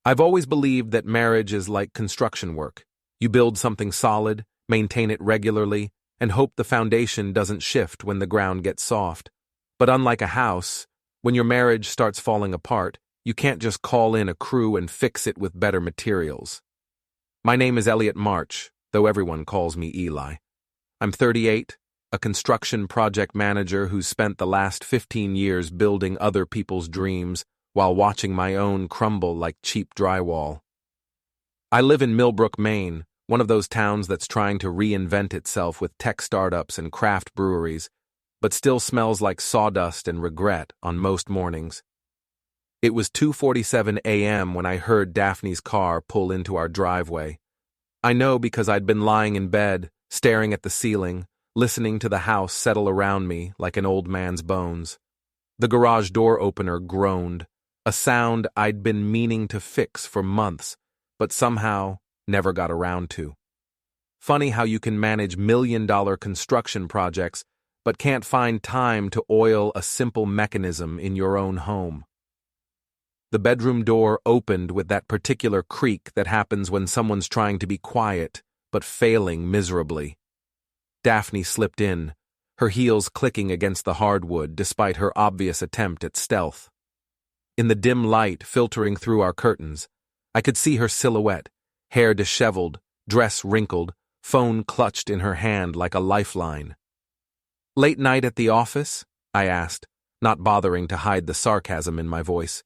I've always believed that marriage is like construction work. You build something solid, maintain it regularly, and hope the foundation doesn't shift when the ground gets soft. But unlike a house, when your marriage starts falling apart, you can't just call in a crew and fix it with better materials. My name is Eliot March, though everyone calls me Eli. I'm 38, a construction project manager who's spent the last 15 years building other people's dreams while watching my own crumble like cheap drywall. I live in Millbrook, Maine, one of those towns that's trying to reinvent itself with tech startups and craft breweries, but still smells like sawdust and regret on most mornings. It was 2:47 a.m. when I heard Daphne's car pull into our driveway. I know because I'd been lying in bed, staring at the ceiling, listening to the house settle around me like an old man's bones. The garage door opener groaned, a sound I'd been meaning to fix for months, but somehow never got around to. Funny how you can manage million-dollar construction projects, but can't find time to oil a simple mechanism in your own home. The bedroom door opened with that particular creak that happens when someone's trying to be quiet, but failing miserably. Daphne slipped in, her heels clicking against the hardwood despite her obvious attempt at stealth. In the dim light filtering through our curtains, I could see her silhouette, hair disheveled, dress wrinkled, phone clutched in her hand like a lifeline. "Late night at the office?" I asked, not bothering to hide the sarcasm in my voice.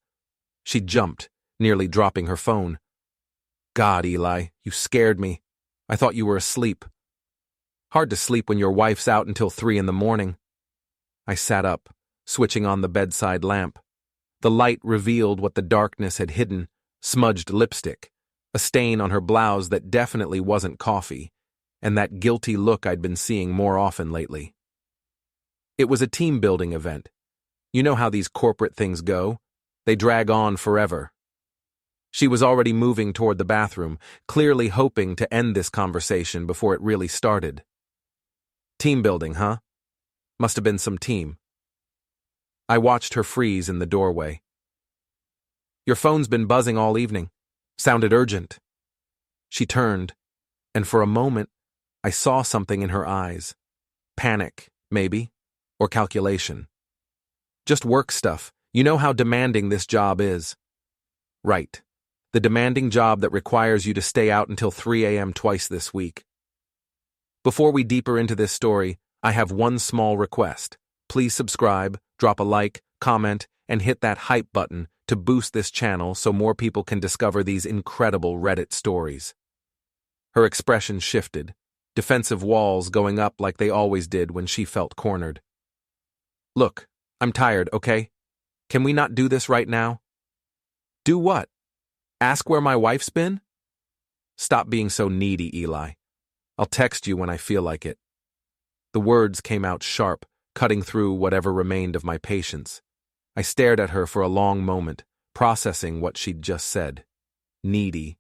She jumped, nearly dropping her phone. "God, Eli, you scared me. I thought you were asleep." "Hard to sleep when your wife's out until 3 in the morning." I sat up, switching on the bedside lamp. The light revealed what the darkness had hidden: smudged lipstick, a stain on her blouse that definitely wasn't coffee, and that guilty look I'd been seeing more often lately. It was a team-building event. You know how these corporate things go. They drag on forever. She was already moving toward the bathroom, clearly hoping to end this conversation before it really started. "Team building, huh? Must have been some team." I watched her freeze in the doorway. "Your phone's been buzzing all evening. Sounded urgent." She turned, and for a moment, I saw something in her eyes. Panic, maybe, or calculation. "Just work stuff. You know how demanding this job is." "Right. The demanding job that requires you to stay out until 3 a.m. twice this week." Before we deeper into this story, I have one small request. Please subscribe, drop a like, comment, and hit that hype button to boost this channel so more people can discover these incredible Reddit stories. Her expression shifted, defensive walls going up like they always did when she felt cornered. "Look, I'm tired, okay? Can we not do this right now?" "Do what? Ask where my wife's been?" "Stop being so needy, Eli. I'll text you when I feel like it." The words came out sharp, cutting through whatever remained of my patience. I stared at her for a long moment, processing what she'd just said. Needy.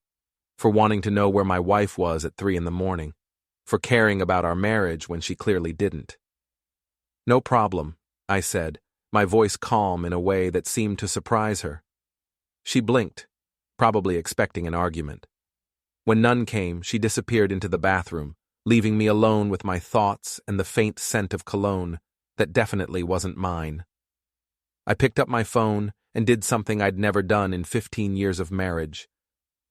For wanting to know where my wife was at 3 in the morning. For caring about our marriage when she clearly didn't. "No problem," I said, my voice calm in a way that seemed to surprise her. She blinked, probably expecting an argument. When none came, she disappeared into the bathroom, leaving me alone with my thoughts and the faint scent of cologne that definitely wasn't mine. I picked up my phone and did something I'd never done in 15 years of marriage.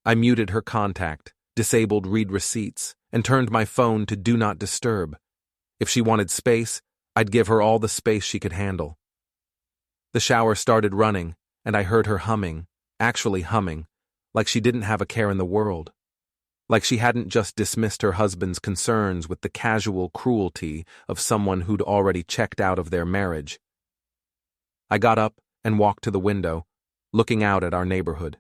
I muted her contact, disabled read receipts, and turned my phone to Do Not Disturb. If she wanted space, I'd give her all the space she could handle. The shower started running, and I heard her humming, actually humming, like she didn't have a care in the world. Like she hadn't just dismissed her husband's concerns with the casual cruelty of someone who'd already checked out of their marriage. I got up and walked to the window, looking out at our neighborhood.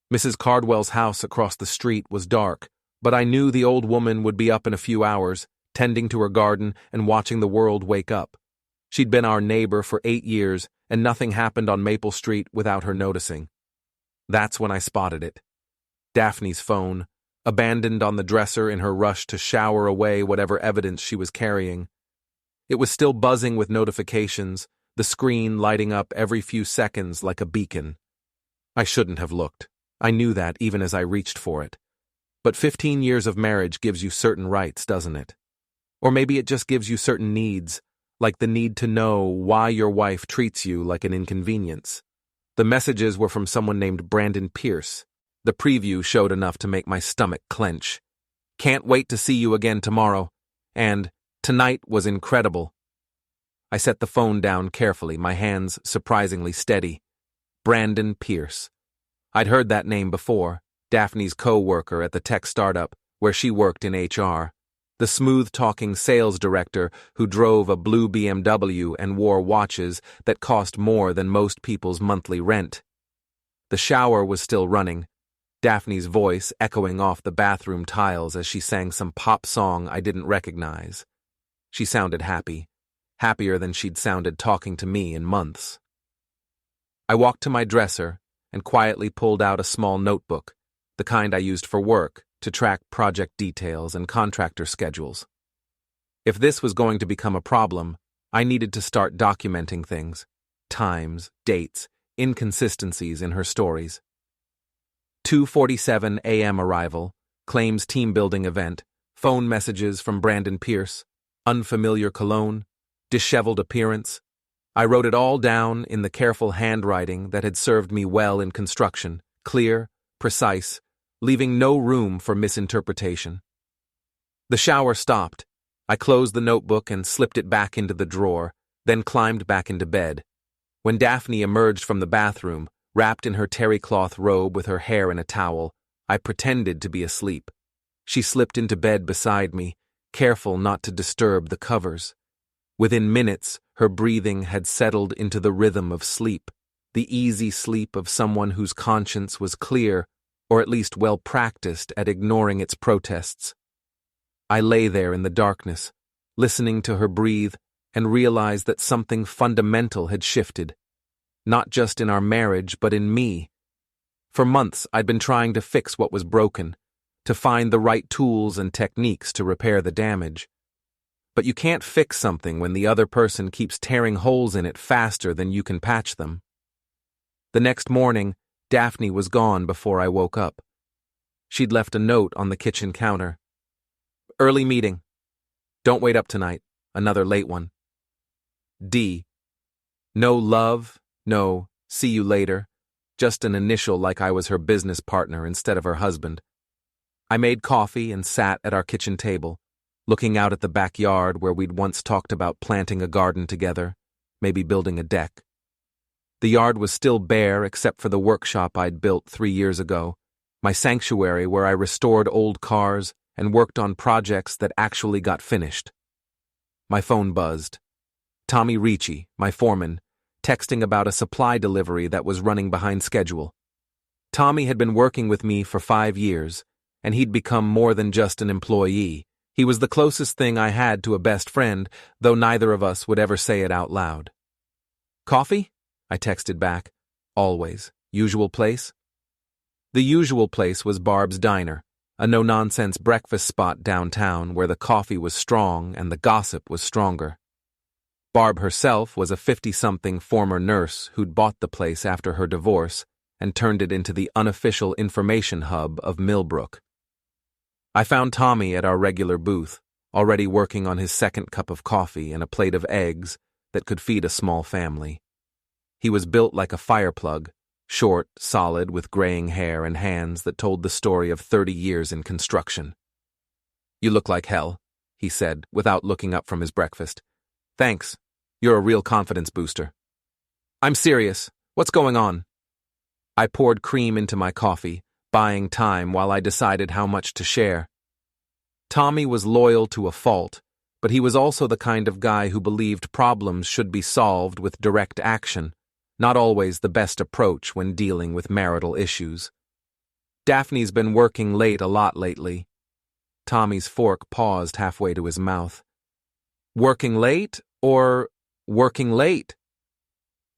Mrs. Cardwell's house across the street was dark, but I knew the old woman would be up in a few hours, tending to her garden and watching the world wake up. She'd been our neighbor for 8 years, and nothing happened on Maple Street without her noticing. That's when I spotted it. Daphne's phone, abandoned on the dresser in her rush to shower away whatever evidence she was carrying. It was still buzzing with notifications, the screen lighting up every few seconds like a beacon. I shouldn't have looked. I knew that even as I reached for it. But 15 years of marriage gives you certain rights, doesn't it? Or maybe it just gives you certain needs, like the need to know why your wife treats you like an inconvenience. The messages were from someone named Brandon Pierce. The preview showed enough to make my stomach clench. Can't wait to see you again tomorrow. And tonight was incredible. I set the phone down carefully, my hands surprisingly steady. Brandon Pierce. I'd heard that name before, Daphne's co-worker at the tech startup where she worked in HR. The smooth-talking sales director who drove a blue BMW and wore watches that cost more than most people's monthly rent. The shower was still running, Daphne's voice echoing off the bathroom tiles as she sang some pop song I didn't recognize. She sounded happy, happier than she'd sounded talking to me in months. I walked to my dresser and quietly pulled out a small notebook, the kind I used for work, to track project details and contractor schedules. If this was going to become a problem, I needed to start documenting things, times, dates, inconsistencies in her stories. 2:47 a.m. arrival, claims team building event, phone messages from Brandon Pierce, unfamiliar cologne, disheveled appearance. I wrote it all down in the careful handwriting that had served me well in construction, clear, precise, leaving no room for misinterpretation. The shower stopped. I closed the notebook and slipped it back into the drawer, then climbed back into bed. When Daphne emerged from the bathroom, wrapped in her terry cloth robe with her hair in a towel, I pretended to be asleep. She slipped into bed beside me, careful not to disturb the covers. Within minutes, her breathing had settled into the rhythm of sleep, the easy sleep of someone whose conscience was clear, or at least well practiced at ignoring its protests. I lay there in the darkness, listening to her breathe, and realized that something fundamental had shifted, not just in our marriage, but in me. For months, I'd been trying to fix what was broken, to find the right tools and techniques to repair the damage. But you can't fix something when the other person keeps tearing holes in it faster than you can patch them. The next morning, Daphne was gone before I woke up. She'd left a note on the kitchen counter. Early meeting. Don't wait up tonight. Another late one. D. No love, no see you later, just an initial like I was her business partner instead of her husband. I made coffee and sat at our kitchen table, looking out at the backyard where we'd once talked about planting a garden together, maybe building a deck. The yard was still bare except for the workshop I'd built 3 years ago, my sanctuary where I restored old cars and worked on projects that actually got finished. My phone buzzed. Tommy Ricci, my foreman, texting about a supply delivery that was running behind schedule. Tommy had been working with me for 5 years, and he'd become more than just an employee. He was the closest thing I had to a best friend, though neither of us would ever say it out loud. Coffee? I texted back. Always. Usual place? The usual place was Barb's Diner, a no-nonsense breakfast spot downtown where the coffee was strong and the gossip was stronger. Barb herself was a 50-something former nurse who'd bought the place after her divorce and turned it into the unofficial information hub of Millbrook. I found Tommy at our regular booth, already working on his second cup of coffee and a plate of eggs that could feed a small family. He was built like a fireplug, short, solid, with graying hair and hands that told the story of 30 years in construction. You look like hell, he said, without looking up from his breakfast. Thanks. You're a real confidence booster. I'm serious. What's going on? I poured cream into my coffee, buying time while I decided how much to share. Tommy was loyal to a fault, but he was also the kind of guy who believed problems should be solved with direct action, not always the best approach when dealing with marital issues. Daphne's been working late a lot lately. Tommy's fork paused halfway to his mouth. Working late or working late?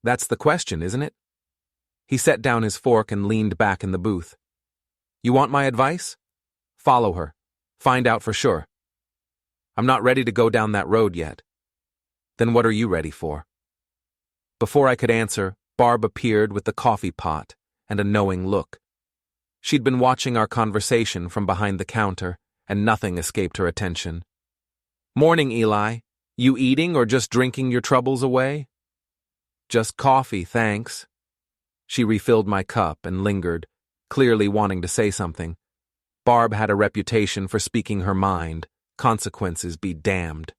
That's the question, isn't it? He set down his fork and leaned back in the booth. You want my advice? Follow her. Find out for sure. I'm not ready to go down that road yet. Then what are you ready for? Before I could answer, Barb appeared with the coffee pot and a knowing look. She'd been watching our conversation from behind the counter, and nothing escaped her attention. "Morning, Eli. You eating or just drinking your troubles away?" "Just coffee, thanks." She refilled my cup and lingered, clearly wanting to say something. Barb had a reputation for speaking her mind, consequences be damned.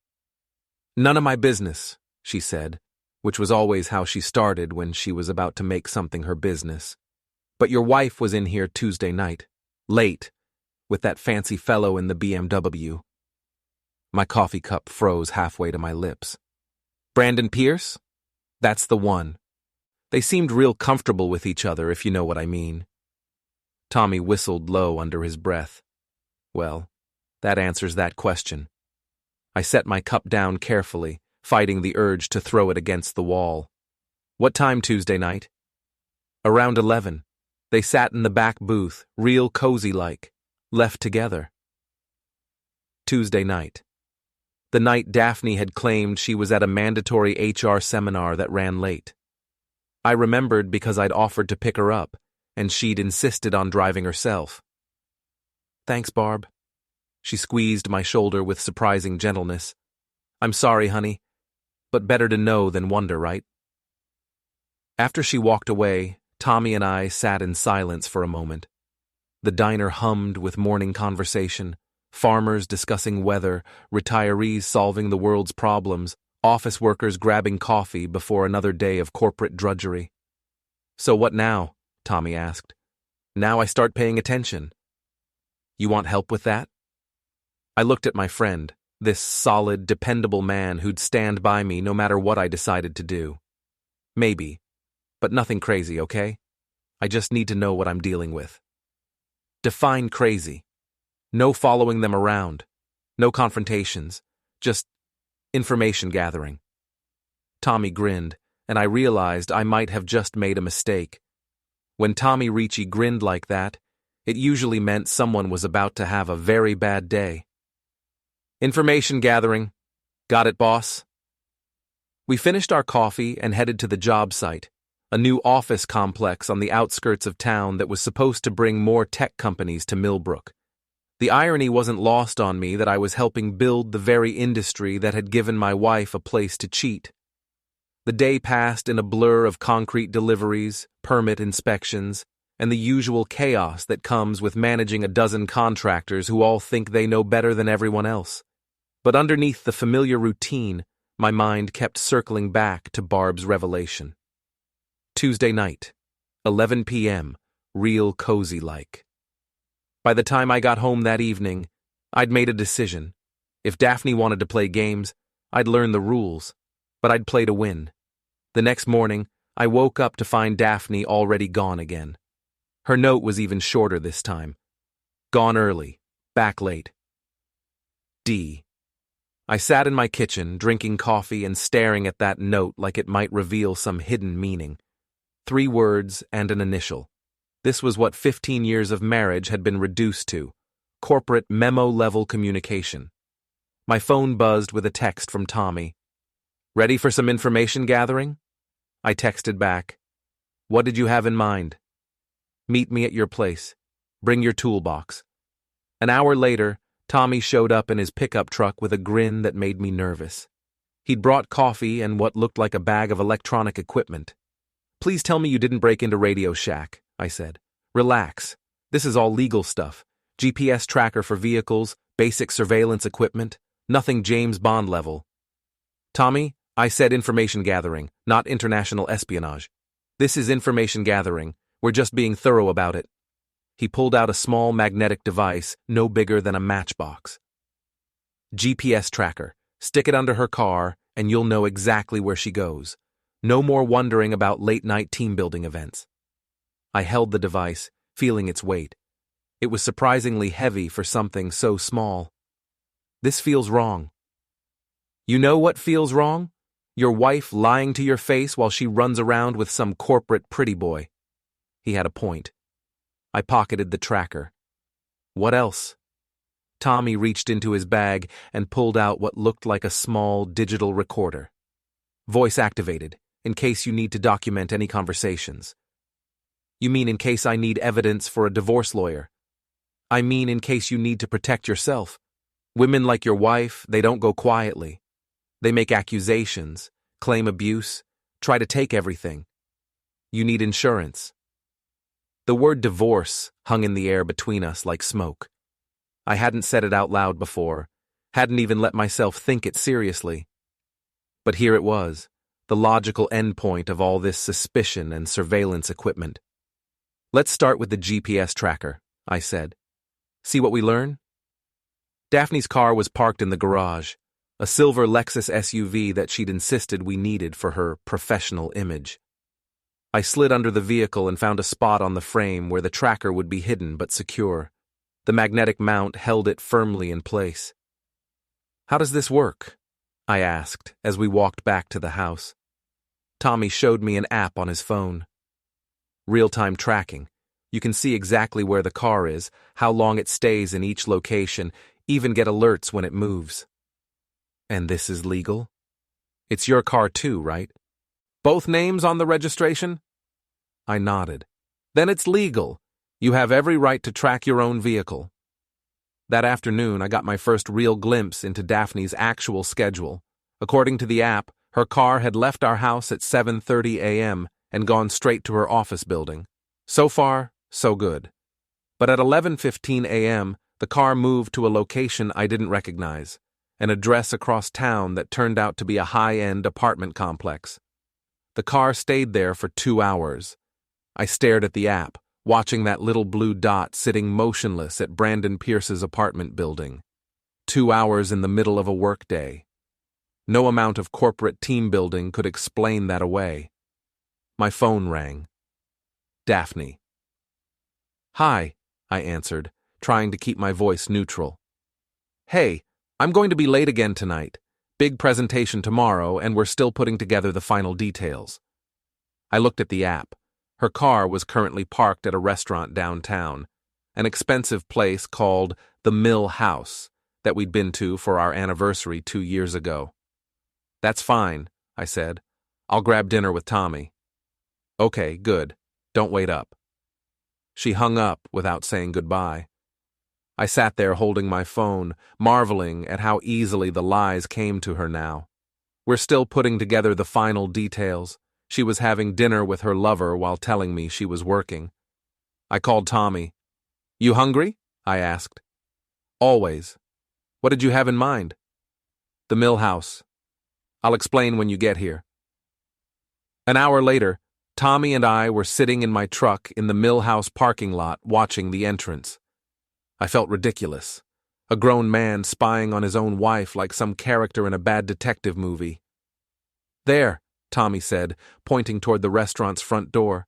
"None of my business," she said, which was always how she started when she was about to make something her business. "But your wife was in here Tuesday night, late, with that fancy fellow in the BMW." My coffee cup froze halfway to my lips. "Brandon Pierce? That's the one. They seemed real comfortable with each other, if you know what I mean." Tommy whistled low under his breath. "Well, that answers that question." I set my cup down carefully, fighting the urge to throw it against the wall. "What time Tuesday night?" "Around 11. They sat in the back booth, real cozy-like. Left together." Tuesday night. The night Daphne had claimed she was at a mandatory HR seminar that ran late. I remembered because I'd offered to pick her up, and she'd insisted on driving herself. "Thanks, Barb." She squeezed my shoulder with surprising gentleness. "I'm sorry, honey, but better to know than wonder, right?" After she walked away, Tommy and I sat in silence for a moment. The diner hummed with morning conversation, farmers discussing weather, retirees solving the world's problems, office workers grabbing coffee before another day of corporate drudgery. "So what now?" Tommy asked. "Now I start paying attention." "You want help with that?" I looked at my friend, this solid, dependable man who'd stand by me no matter what I decided to do. "Maybe, but nothing crazy, okay? I just need to know what I'm dealing with." "Define crazy." "No following them around. No confrontations. Just information gathering." Tommy grinned, and I realized I might have just made a mistake. When Tommy Ricci grinned like that, it usually meant someone was about to have a very bad day. "Information gathering. Got it, boss?" We finished our coffee and headed to the job site, a new office complex on the outskirts of town that was supposed to bring more tech companies to Millbrook. The irony wasn't lost on me that I was helping build the very industry that had given my wife a place to cheat. The day passed in a blur of concrete deliveries, permit inspections, and the usual chaos that comes with managing a dozen contractors who all think they know better than everyone else. But underneath the familiar routine, my mind kept circling back to Barb's revelation. Tuesday night, 11 p.m., real cozy-like. By the time I got home that evening, I'd made a decision. If Daphne wanted to play games, I'd learn the rules, but I'd play to win. The next morning, I woke up to find Daphne already gone again. Her note was even shorter this time. "Gone early, back late. D." I sat in my kitchen, drinking coffee and staring at that note like it might reveal some hidden meaning. 3 words and an initial. This was what 15 years of marriage had been reduced to: corporate memo-level communication. My phone buzzed with a text from Tommy. "Ready for some information gathering?" I texted back. "What did you have in mind?" "Meet me at your place. Bring your toolbox." An hour later, Tommy showed up in his pickup truck with a grin that made me nervous. He'd brought coffee and what looked like a bag of electronic equipment. "Please tell me you didn't break into Radio Shack," I said. "Relax. This is all legal stuff. GPS tracker for vehicles, basic surveillance equipment, nothing James Bond level." "Tommy, I said information gathering, not international espionage. This is information gathering. We're just being thorough about it." He pulled out a small magnetic device, no bigger than a matchbox. "GPS tracker. Stick it under her car, and you'll know exactly where she goes. No more wondering about late-night team-building events." I held the device, feeling its weight. It was surprisingly heavy for something so small. "This feels wrong." "You know what feels wrong? Your wife lying to your face while she runs around with some corporate pretty boy." He had a point. I pocketed the tracker. "What else?" Tommy reached into his bag and pulled out what looked like a small digital recorder. "Voice activated, in case you need to document any conversations." You mean in case I need evidence for a divorce lawyer? I mean in case you need to protect yourself. Women like your wife, they don't go quietly. They make accusations, claim abuse, try to take everything. You need insurance. The word divorce hung in the air between us like smoke. I hadn't said it out loud before, hadn't even let myself think it seriously. But here it was, the logical endpoint of all this suspicion and surveillance equipment. Let's start with the GPS tracker, I said. See what we learn? Daphne's car was parked in the garage, a silver Lexus SUV that she'd insisted we needed for her professional image. I slid under the vehicle and found a spot on the frame where the tracker would be hidden but secure. The magnetic mount held it firmly in place. How does this work? I asked as we walked back to the house. Tommy showed me an app on his phone. Real-time tracking. You can see exactly where the car is, how long it stays in each location, even get alerts when it moves. And this is legal? It's your car too, right? Both names on the registration? I nodded. Then it's legal. You have every right to track your own vehicle. That afternoon, I got my first real glimpse into Daphne's actual schedule. According to the app, her car had left our house at 7:30 a.m. and gone straight to her office building. So far, so good. But at 11:15 a.m., the car moved to a location I didn't recognize, an address across town that turned out to be a high-end apartment complex. The car stayed there for 2 hours. I stared at the app, watching that little blue dot sitting motionless at Brandon Pierce's apartment building. 2 hours in the middle of a workday. No amount of corporate team building could explain that away. My phone rang. Daphne. Hi, I answered, trying to keep my voice neutral. Hey, I'm going to be late again tonight. Big presentation tomorrow, and we're still putting together the final details. I looked at the app. Her car was currently parked at a restaurant downtown, an expensive place called the Mill House that we'd been to for our anniversary 2 years ago. That's fine, I said. I'll grab dinner with Tommy. Okay, good. Don't wait up. She hung up without saying goodbye. I sat there holding my phone, marveling at how easily the lies came to her now. We're still putting together the final details. She was having dinner with her lover while telling me she was working. I called Tommy. You hungry? I asked. Always. What did you have in mind? The Mill House. I'll explain when you get here. An hour later, Tommy and I were sitting in my truck in the Mill House parking lot watching the entrance. I felt ridiculous, a grown man spying on his own wife like some character in a bad detective movie. There, Tommy said, pointing toward the restaurant's front door.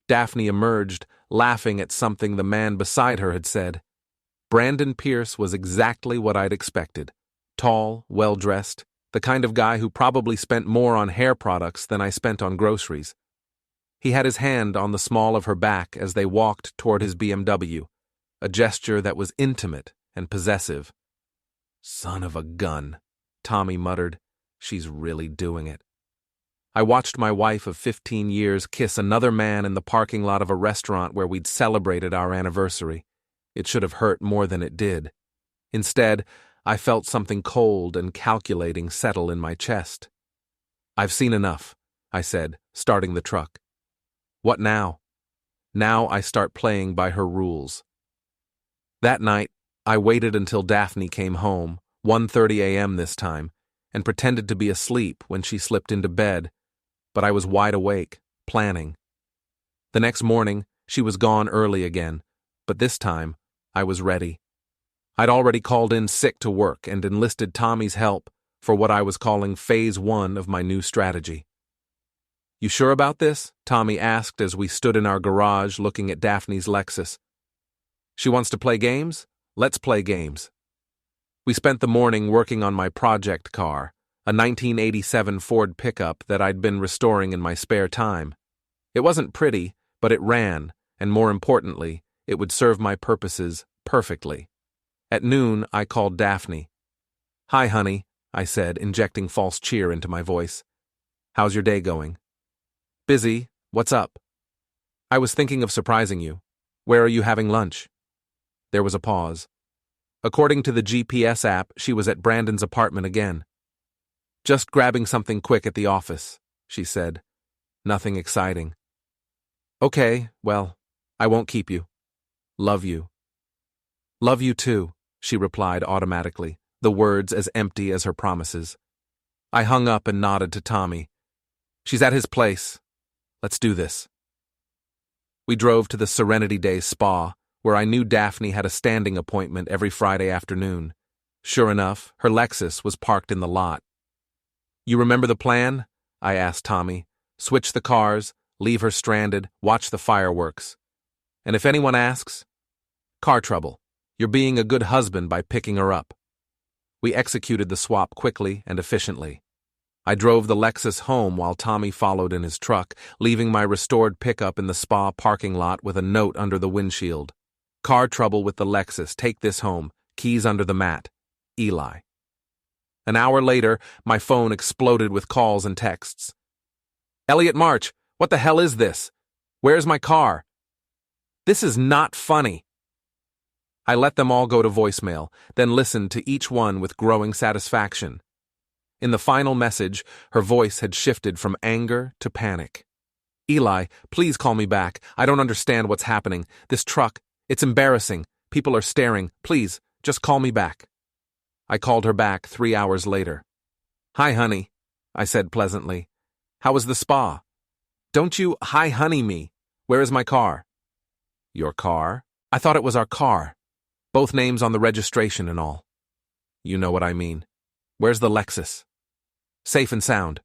Daphne emerged, laughing at something the man beside her had said. Brandon Pierce was exactly what I'd expected. Tall, well-dressed, the kind of guy who probably spent more on hair products than I spent on groceries. He had his hand on the small of her back as they walked toward his BMW, a gesture that was intimate and possessive. Son of a gun, Tommy muttered. She's really doing it. I watched my wife of 15 years kiss another man in the parking lot of a restaurant where we'd celebrated our anniversary. It should have hurt more than it did. Instead, I felt something cold and calculating settle in my chest. I've seen enough, I said, starting the truck. What now? Now I start playing by her rules. That night, I waited until Daphne came home, 1:30 a.m. this time, and pretended to be asleep when she slipped into bed, but I was wide awake, planning. The next morning, she was gone early again, but this time, I was ready. I'd already called in sick to work and enlisted Tommy's help for what I was calling Phase 1 of my new strategy. You sure about this? Tommy asked as we stood in our garage looking at Daphne's Lexus. She wants to play games? Let's play games. We spent the morning working on my project car, a 1987 Ford pickup that I'd been restoring in my spare time. It wasn't pretty, but it ran, and more importantly, it would serve my purposes perfectly. At noon, I called Daphne. Hi, honey, I said, injecting false cheer into my voice. How's your day going? Busy. What's up? I was thinking of surprising you. Where are you having lunch? There was a pause. According to the GPS app, she was at Brandon's apartment again. Just grabbing something quick at the office, she said. Nothing exciting. Okay, well, I won't keep you. Love you. Love you too, she replied automatically, the words as empty as her promises. I hung up and nodded to Tommy. She's at his place. Let's do this. We drove to the Serenity Day Spa, where I knew Daphne had a standing appointment every Friday afternoon. Sure enough, her Lexus was parked in the lot. You remember the plan? I asked Tommy. Switch the cars, leave her stranded, watch the fireworks. And if anyone asks, car trouble. You're being a good husband by picking her up. We executed the swap quickly and efficiently. I drove the Lexus home while Tommy followed in his truck, leaving my restored pickup in the spa parking lot with a note under the windshield. Car trouble with the Lexus, take this home, keys under the mat. Eli. An hour later, my phone exploded with calls and texts. Eliot March, what the hell is this? Where's my car? This is not funny. I let them all go to voicemail, then listened to each one with growing satisfaction. In the final message, her voice had shifted from anger to panic. Eli, please call me back. I don't understand what's happening. This truck, it's embarrassing. People are staring. Please, just call me back. I called her back 3 hours later. Hi, honey, I said pleasantly. How was the spa? Don't you hi, honey me. Where is my car? Your car? I thought it was our car. Both names on the registration and all. You know what I mean. Where's the Lexus? Safe and sound.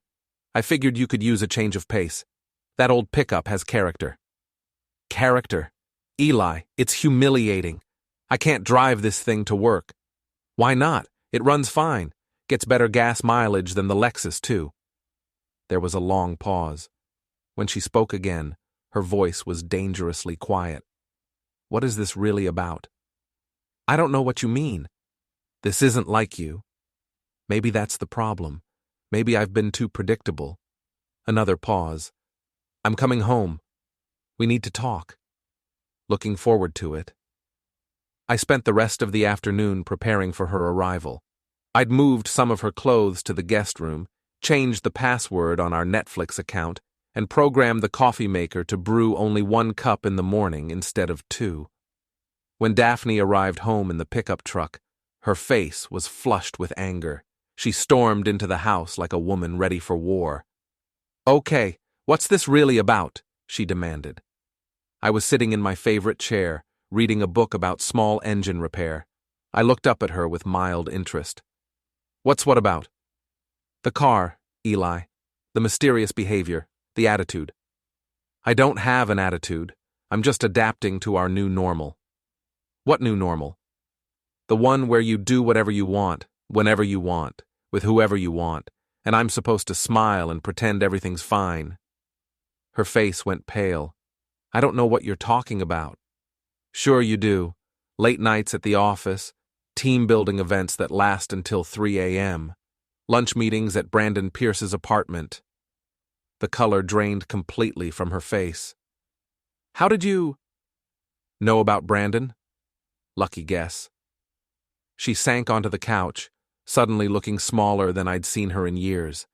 I figured you could use a change of pace. That old pickup has character. Character? Eli, it's humiliating. I can't drive this thing to work. Why not? It runs fine. Gets better gas mileage than the Lexus, too. There was a long pause. When she spoke again, her voice was dangerously quiet. What is this really about? I don't know what you mean. This isn't like you. Maybe that's the problem. Maybe I've been too predictable. Another pause. I'm coming home. We need to talk. Looking forward to it. I spent the rest of the afternoon preparing for her arrival. I'd moved some of her clothes to the guest room, changed the password on our Netflix account, and programmed the coffee maker to brew only 1 cup in the morning instead of 2. When Daphne arrived home in the pickup truck, her face was flushed with anger. She stormed into the house like a woman ready for war. Okay, what's this really about? She demanded. I was sitting in my favorite chair, reading a book about small engine repair. I looked up at her with mild interest. What's what about? The car, Eli. The mysterious behavior, the attitude. I don't have an attitude. I'm just adapting to our new normal. What new normal? The one where you do whatever you want, whenever you want, with whoever you want, and I'm supposed to smile and pretend everything's fine. Her face went pale. I don't know what you're talking about. Sure you do. Late nights at the office, team-building events that last until 3 a.m., lunch meetings at Brandon Pierce's apartment. The color drained completely from her face. How did you know about Brandon? Lucky guess. She sank onto the couch, suddenly looking smaller than I'd seen her in years.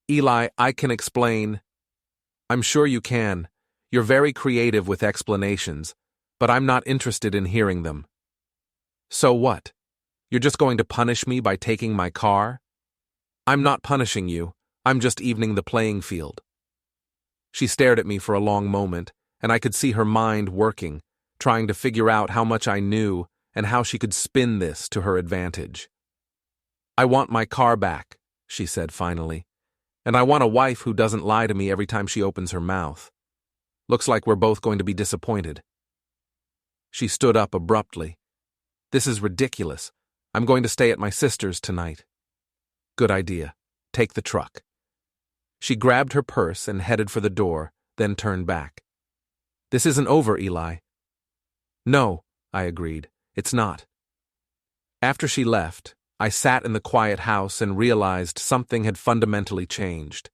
Eli, I can explain. I'm sure you can. You're very creative with explanations, but I'm not interested in hearing them. So what? You're just going to punish me by taking my car? I'm not punishing you. I'm just evening the playing field. She stared at me for a long moment, and I could see her mind working, trying to figure out how much I knew and how she could spin this to her advantage. I want my car back, she said finally, and I want a wife who doesn't lie to me every time she opens her mouth. Looks like we're both going to be disappointed. She stood up abruptly. This is ridiculous. I'm going to stay at my sister's tonight. Good idea. Take the truck. She grabbed her purse and headed for the door, then turned back. This isn't over, Eli. No, I agreed. It's not. After she left, I sat in the quiet house and realized something had fundamentally changed.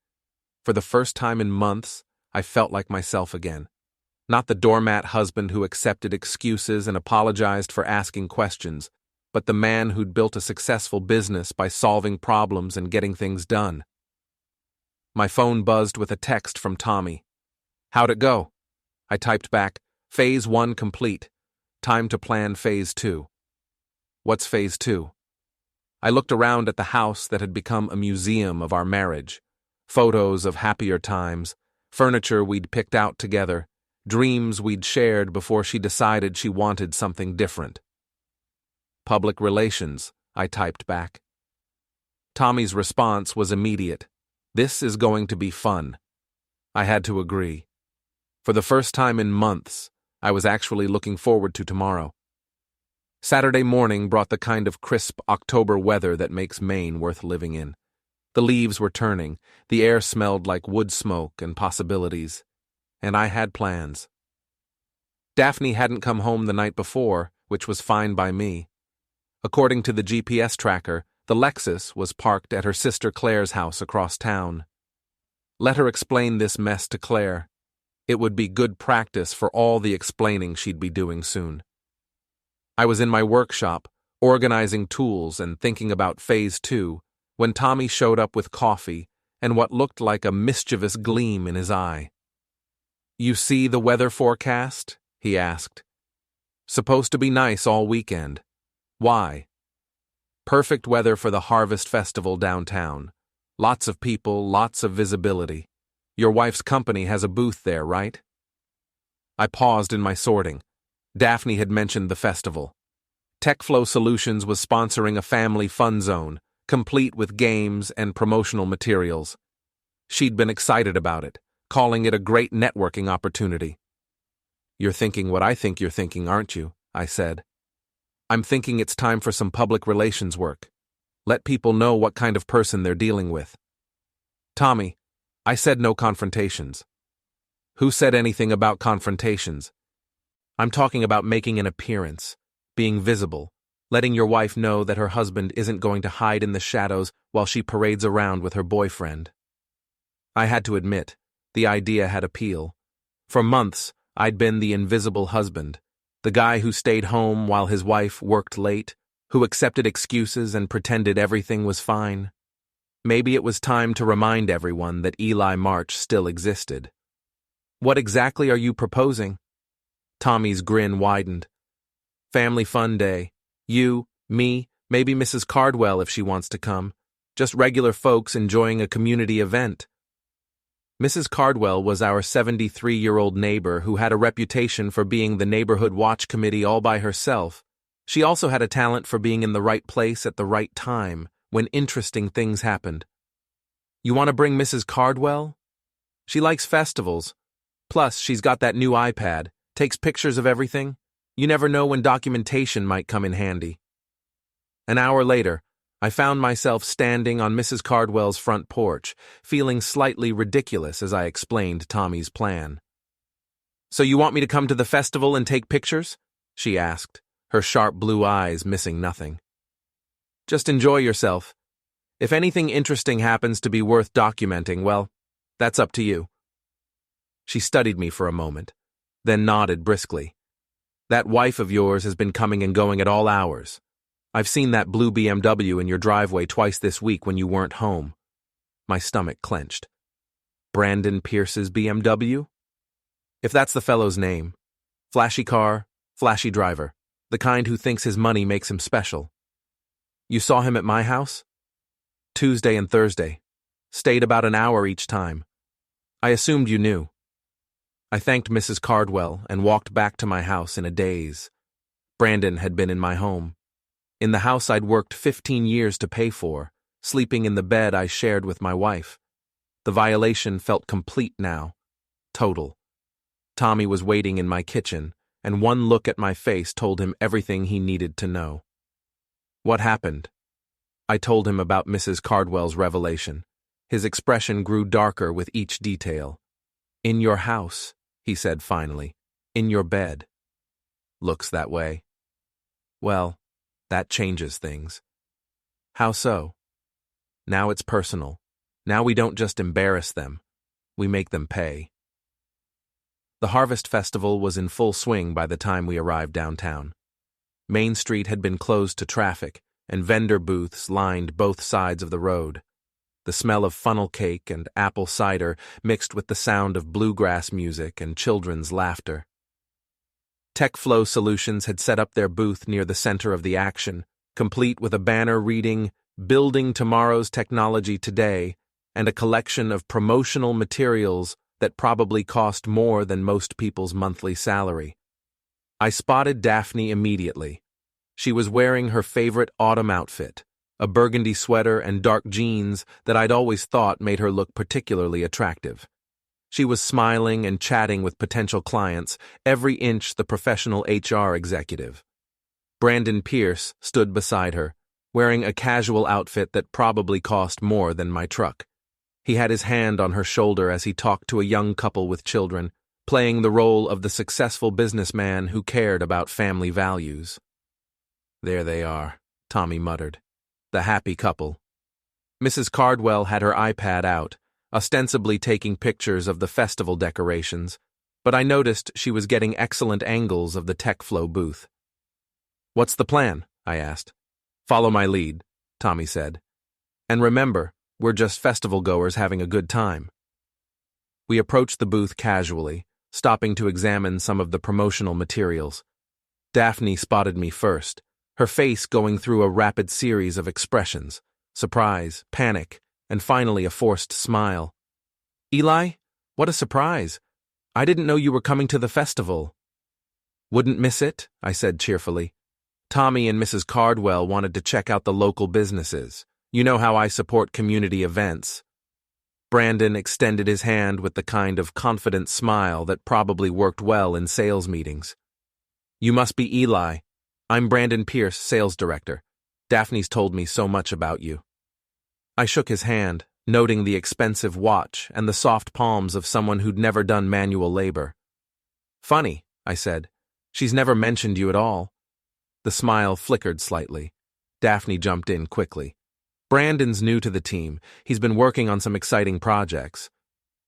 For the first time in months, I felt like myself again. Not the doormat husband who accepted excuses and apologized for asking questions, but the man who'd built a successful business by solving problems and getting things done. My phone buzzed with a text from Tommy. "How'd it go?" I typed back, "Phase 1 complete. Time to plan Phase 2. "What's Phase 2? I looked around at the house that had become a museum of our marriage. Photos of happier times, furniture we'd picked out together, dreams we'd shared before she decided she wanted something different. "Public relations," I typed back. Tommy's response was immediate. "This is going to be fun." I had to agree. For the first time in months, I was actually looking forward to tomorrow. Saturday morning brought the kind of crisp October weather that makes Maine worth living in. The leaves were turning, the air smelled like wood smoke and possibilities, and I had plans. Daphne hadn't come home the night before, which was fine by me. According to the GPS tracker, the Lexus was parked at her sister Claire's house across town. Let her explain this mess to Claire. It would be good practice for all the explaining she'd be doing soon. I was in my workshop, organizing tools and thinking about Phase 2, when Tommy showed up with coffee and what looked like a mischievous gleam in his eye. "You see the weather forecast?" he asked. "Supposed to be nice all weekend. Why?" "Perfect weather for the Harvest Festival downtown. Lots of people, lots of visibility. Your wife's company has a booth there, right?" I paused in my sorting. Daphne had mentioned the festival. TechFlow Solutions was sponsoring a family fun zone, complete with games and promotional materials. She'd been excited about it, calling it a great networking opportunity. "You're thinking what I think you're thinking, aren't you?" I said. "I'm thinking it's time for some public relations work. Let people know what kind of person they're dealing with." "Tommy, I said no confrontations." "Who said anything about confrontations?" "I'm talking about making an appearance, being visible, letting your wife know that her husband isn't going to hide in the shadows while she parades around with her boyfriend." I had to admit, the idea had appeal. For months, I'd been the invisible husband, the guy who stayed home while his wife worked late, who accepted excuses and pretended everything was fine. Maybe it was time to remind everyone that Eliot March still existed. "What exactly are you proposing?" Tommy's grin widened. "Family fun day. You, me, maybe Mrs. Cardwell if she wants to come. Just regular folks enjoying a community event." Mrs. Cardwell was our 73-year-old neighbor who had a reputation for being the neighborhood watch committee all by herself. She also had a talent for being in the right place at the right time when interesting things happened. "You want to bring Mrs. Cardwell? She likes festivals. Plus, she's got that new iPad, takes pictures of everything. You never know when documentation might come in handy." An hour later, I found myself standing on Mrs. Cardwell's front porch, feeling slightly ridiculous as I explained Tommy's plan. "So you want me to come to the festival and take pictures?" she asked, her sharp blue eyes missing nothing. "Just enjoy yourself. If anything interesting happens to be worth documenting, well, that's up to you." She studied me for a moment, then nodded briskly. "That wife of yours has been coming and going at all hours. I've seen that blue BMW in your driveway twice this week when you weren't home." My stomach clenched. Brandon Pierce's BMW? If that's the fellow's name. Flashy car, flashy driver. The kind who thinks his money makes him special. "You saw him at my house?" "Tuesday and Thursday. Stayed about an hour each time. I assumed you knew." I thanked Mrs. Cardwell and walked back to my house in a daze. Brandon had been in my home. In the house I'd worked 15 years to pay for, sleeping in the bed I shared with my wife. The violation felt complete now. Total. Tommy was waiting in my kitchen, and one look at my face told him everything he needed to know. "What happened?" I told him about Mrs. Cardwell's revelation. His expression grew darker with each detail. "In your house," he said finally. "In your bed." "Looks that way." "Well, that changes things." "How so?" "Now it's personal. Now we don't just embarrass them. We make them pay." The Harvest Festival was in full swing by the time we arrived downtown. Main Street had been closed to traffic, and vendor booths lined both sides of the road. The smell of funnel cake and apple cider mixed with the sound of bluegrass music and children's laughter. TechFlow Solutions had set up their booth near the center of the action, complete with a banner reading, "Building Tomorrow's Technology Today," and a collection of promotional materials that probably cost more than most people's monthly salary. I spotted Daphne immediately. She was wearing her favorite autumn outfit, a burgundy sweater and dark jeans that I'd always thought made her look particularly attractive. She was smiling and chatting with potential clients, every inch the professional HR executive. Brandon Pierce stood beside her, wearing a casual outfit that probably cost more than my truck. He had his hand on her shoulder as he talked to a young couple with children, playing the role of the successful businessman who cared about family values. "There they are," Tommy muttered. "The happy couple." Mrs. Cardwell had her iPad out, ostensibly taking pictures of the festival decorations, but I noticed she was getting excellent angles of the TechFlow booth. "What's the plan?" I asked. "Follow my lead," Tommy said. "And remember, we're just festival goers having a good time." We approached the booth casually, stopping to examine some of the promotional materials. Daphne spotted me first, her face going through a rapid series of expressions: surprise, panic, and finally a forced smile. "Eli, what a surprise! I didn't know you were coming to the festival." "Wouldn't miss it," I said cheerfully. "Tommy and Mrs. Cardwell wanted to check out the local businesses. You know how I support community events." Brandon extended his hand with the kind of confident smile that probably worked well in sales meetings. "You must be Eli. I'm Brandon Pierce, sales director. Daphne's told me so much about you." I shook his hand, noting the expensive watch and the soft palms of someone who'd never done manual labor. "Funny," I said. "She's never mentioned you at all." The smile flickered slightly. Daphne jumped in quickly. "Brandon's new to the team. He's been working on some exciting projects."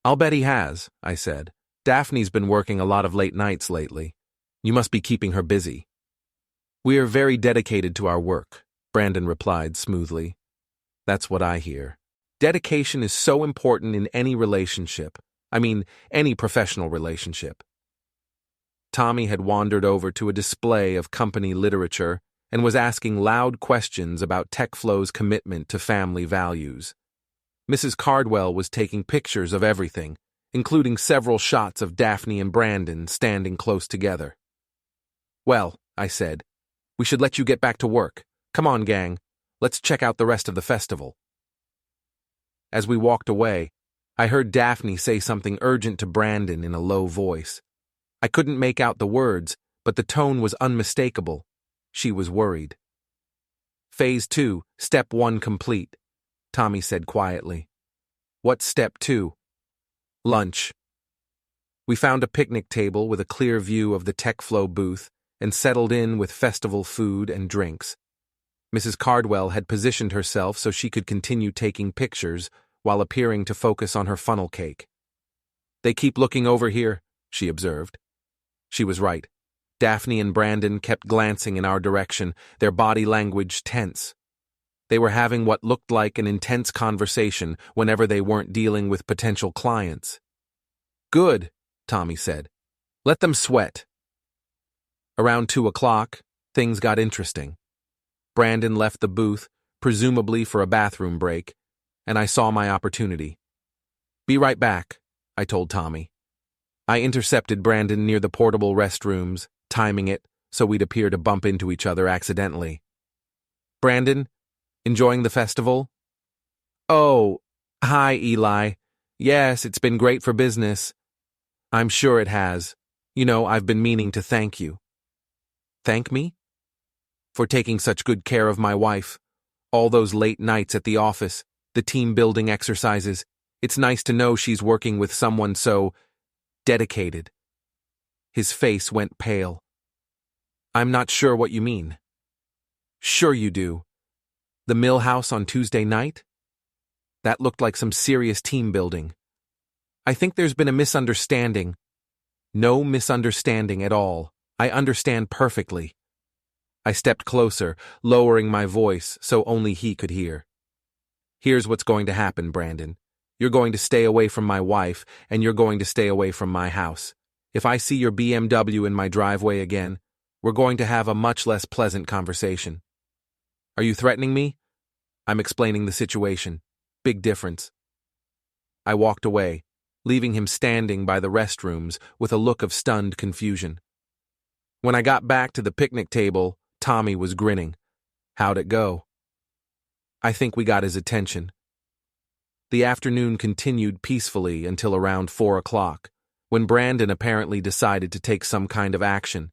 "I'll bet he has," I said. "Daphne's been working a lot of late nights lately. You must be keeping her busy." "We are very dedicated to our work," Brandon replied smoothly. "That's what I hear. Dedication is so important in any relationship. I mean, any professional relationship." Tommy had wandered over to a display of company literature and was asking loud questions about TechFlow's commitment to family values. Mrs. Cardwell was taking pictures of everything, including several shots of Daphne and Brandon standing close together. "Well," I said, "we should let you get back to work. Come on, gang. Let's check out the rest of the festival." As we walked away, I heard Daphne say something urgent to Brandon in a low voice. I couldn't make out the words, but the tone was unmistakable. She was worried. "Phase 2, Step 1 complete," Tommy said quietly. "What's Step 2? "Lunch." We found a picnic table with a clear view of the TechFlow booth and settled in with festival food and drinks. Mrs. Cardwell had positioned herself so she could continue taking pictures while appearing to focus on her funnel cake. "They keep looking over here," she observed. She was right. Daphne and Brandon kept glancing in our direction, their body language tense. They were having what looked like an intense conversation whenever they weren't dealing with potential clients. "Good," Tommy said. "Let them sweat." Around 2 o'clock, things got interesting. Brandon left the booth, presumably for a bathroom break, and I saw my opportunity. "Be right back," I told Tommy. I intercepted Brandon near the portable restrooms, timing it so we'd appear to bump into each other accidentally. "Brandon, enjoying the festival?" "Oh, hi, Eli. Yes, it's been great for business." "I'm sure it has. You know, I've been meaning to thank you." "Thank me?" "For taking such good care of my wife. All those late nights at the office, the team-building exercises. It's nice to know she's working with someone so dedicated." His face went pale. "I'm not sure what you mean." "Sure you do. The Mill House on Tuesday night? That looked like some serious team building. I think there's been a misunderstanding." No misunderstanding at all. I understand perfectly. I stepped closer, lowering my voice so only he could hear. Here's what's going to happen, Brandon. You're going to stay away from my wife, and you're going to stay away from my house. If I see your BMW in my driveway again, we're going to have a much less pleasant conversation. Are you threatening me? I'm explaining the situation. Big difference. I walked away, leaving him standing by the restrooms with a look of stunned confusion. When I got back to the picnic table, Tommy was grinning. How'd it go? I think we got his attention. The afternoon continued peacefully until around 4 o'clock, when Brandon apparently decided to take some kind of action.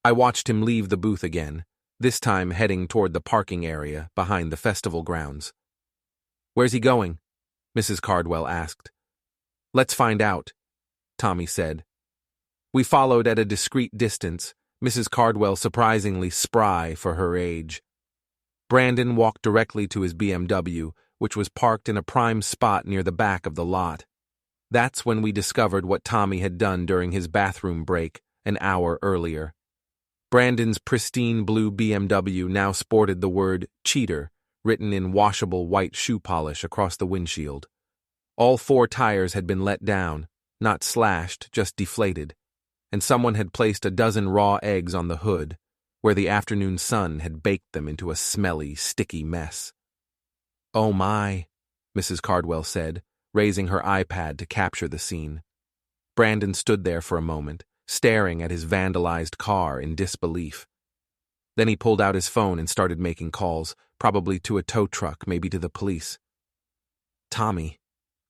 I watched him leave the booth again, this time heading toward the parking area behind the festival grounds. Where's he going? Mrs. Cardwell asked. Let's find out, Tommy said. We followed at a discreet distance, Mrs. Cardwell surprisingly spry for her age. Brandon walked directly to his BMW, which was parked in a prime spot near the back of the lot. That's when we discovered what Tommy had done during his bathroom break an hour earlier. Brandon's pristine blue BMW now sported the word cheater written in washable white shoe polish across the windshield. All 4 tires had been let down, not slashed, just deflated, and someone had placed a dozen raw eggs on the hood, where the afternoon sun had baked them into a smelly, sticky mess. Oh my, Mrs. Cardwell said, raising her iPad to capture the scene. Brandon stood there for a moment, staring at his vandalized car in disbelief. Then he pulled out his phone and started making calls, probably to a tow truck, maybe to the police. Tommy,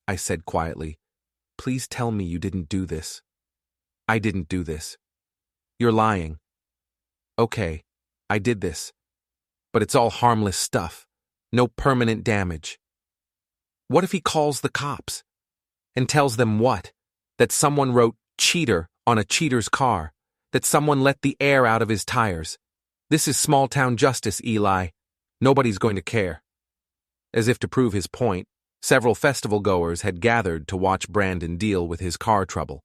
I said quietly, please tell me you didn't do this. I didn't do this. You're lying. Okay, I did this. But it's all harmless stuff. No permanent damage. What if he calls the cops? And tells them what? That someone wrote cheater on a cheater's car. That someone let the air out of his tires. This is small-town justice, Eli. Nobody's going to care. As if to prove his point, several festival goers had gathered to watch Brandon deal with his car trouble.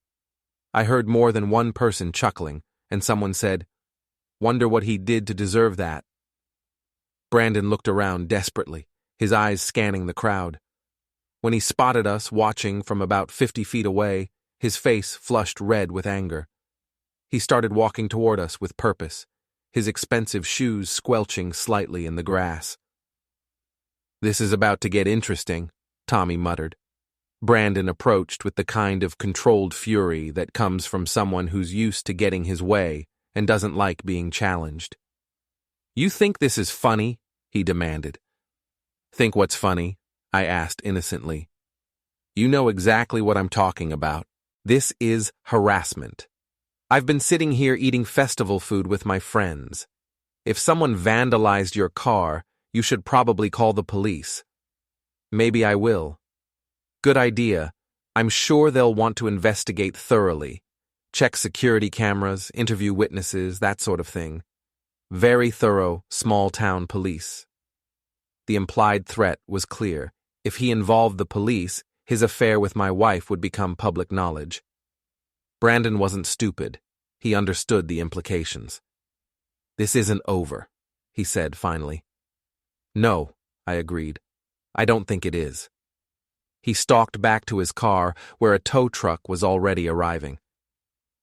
I heard more than one person chuckling, and someone said, "Wonder what he did to deserve that." Brandon looked around desperately, his eyes scanning the crowd. When he spotted us watching from about 50 feet away, his face flushed red with anger. He started walking toward us with purpose, his expensive shoes squelching slightly in the grass. "This is about to get interesting," Tommy muttered. Brandon approached with the kind of controlled fury that comes from someone who's used to getting his way and doesn't like being challenged. "You think this is funny?" he demanded. "Think what's funny?" I asked innocently. "You know exactly what I'm talking about. This is harassment. I've been sitting here eating festival food with my friends. If someone vandalized your car, you should probably call the police." "Maybe I will." "Good idea. I'm sure they'll want to investigate thoroughly. Check security cameras, interview witnesses, that sort of thing. Very thorough, small-town police." The implied threat was clear. If he involved the police, his affair with my wife would become public knowledge. Brandon wasn't stupid. He understood the implications. "This isn't over," he said finally. "No," I agreed. "I don't think it is." He stalked back to his car, where a tow truck was already arriving.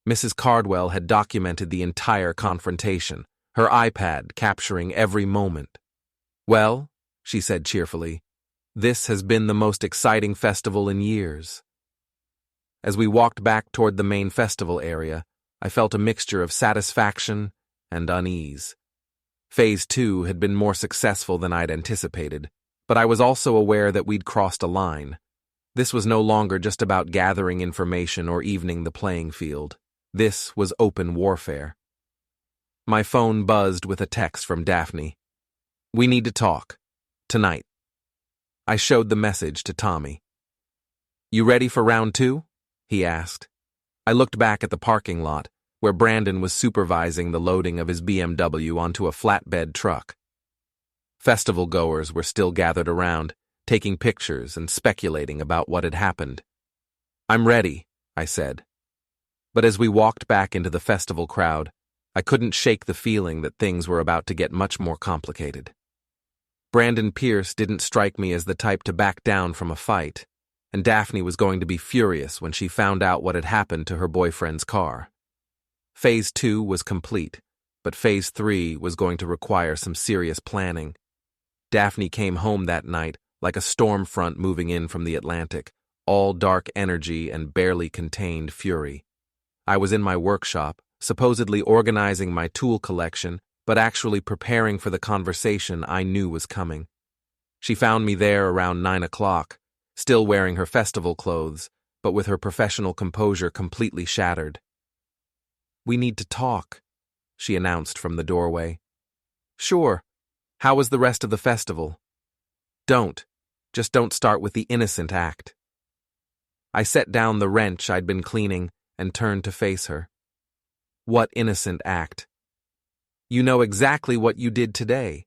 Mrs. Cardwell had documented the entire confrontation, her iPad capturing every moment. "Well," she said cheerfully, "this has been the most exciting festival in years." As we walked back toward the main festival area, I felt a mixture of satisfaction and unease. Phase 2 had been more successful than I'd anticipated, but I was also aware that we'd crossed a line. This was no longer just about gathering information or evening the playing field. This was open warfare. My phone buzzed with a text from Daphne. "We need to talk. Tonight." I showed the message to Tommy. "You ready for round 2? He asked. I looked back at the parking lot, where Brandon was supervising the loading of his BMW onto a flatbed truck. Festival goers were still gathered around, taking pictures and speculating about what had happened. "I'm ready," I said. But as we walked back into the festival crowd, I couldn't shake the feeling that things were about to get much more complicated. Brandon Pierce didn't strike me as the type to back down from a fight, and Daphne was going to be furious when she found out what had happened to her boyfriend's car. Phase 2 was complete, but Phase 3 was going to require some serious planning. Daphne came home that night like a storm front moving in from the Atlantic, all dark energy and barely contained fury. I was in my workshop, supposedly organizing my tool collection, but actually preparing for the conversation I knew was coming. She found me there around 9 o'clock, still wearing her festival clothes, but with her professional composure completely shattered. "We need to talk," she announced from the doorway. "Sure. How was the rest of the festival?" Just don't start with the innocent act." I set down the wrench I'd been cleaning and turned to face her. "What innocent act?" "You know exactly what you did today."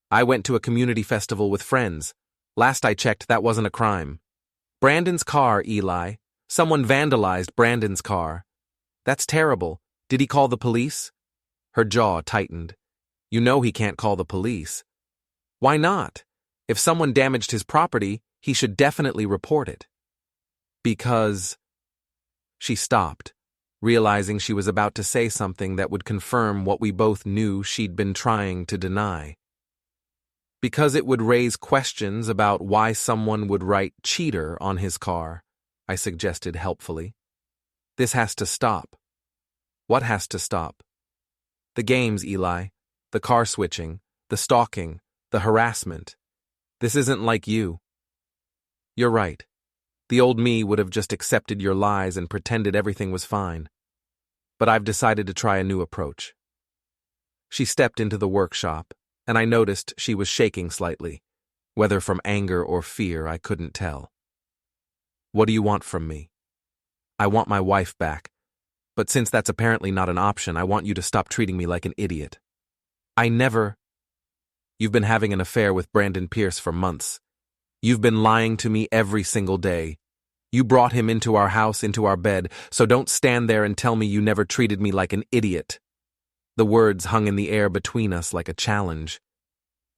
"I went to a community festival with friends. Last I checked, that wasn't a crime." "Brandon's car, Eli. Someone vandalized Brandon's car." "That's terrible. Did he call the police?" Her jaw tightened. "You know he can't call the police." "Why not? If someone damaged his property, he should definitely report it." "Because—" She stopped, realizing she was about to say something that would confirm what we both knew she'd been trying to deny. "Because it would raise questions about why someone would write cheater on his car," I suggested helpfully. "This has to stop." "What has to stop?" "The games, Eli. The car switching, the stalking, the harassment. This isn't like you." "You're right. The old me would have just accepted your lies and pretended everything was fine. But I've decided to try a new approach." She stepped into the workshop, and I noticed she was shaking slightly. Whether from anger or fear, I couldn't tell. "What do you want from me?" "I want my wife back. But since that's apparently not an option, I want you to stop treating me like an idiot." "I never—" "You've been having an affair with Brandon Pierce for months. You've been lying to me every single day. You brought him into our house, into our bed, so don't stand there and tell me you never treated me like an idiot." The words hung in the air between us like a challenge.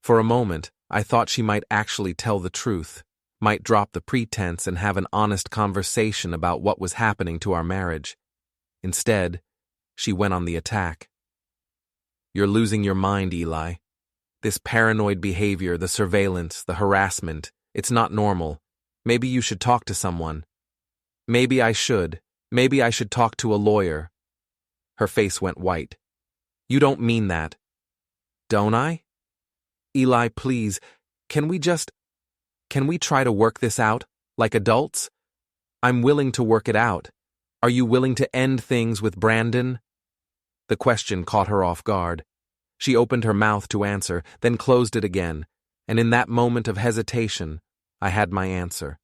For a moment, I thought she might actually tell the truth, might drop the pretense and have an honest conversation about what was happening to our marriage. Instead, she went on the attack. "You're losing your mind, Eli. This paranoid behavior, the surveillance, the harassment, it's not normal. Maybe you should talk to someone." "Maybe I should. Maybe I should talk to a lawyer." Her face went white. "You don't mean that." "Don't I?" "Eli, please, can we try to work this out, like adults? I'm willing to work it out. Are you willing to end things with Brandon?" The question caught her off guard. She opened her mouth to answer, then closed it again, and in that moment of hesitation, I had my answer.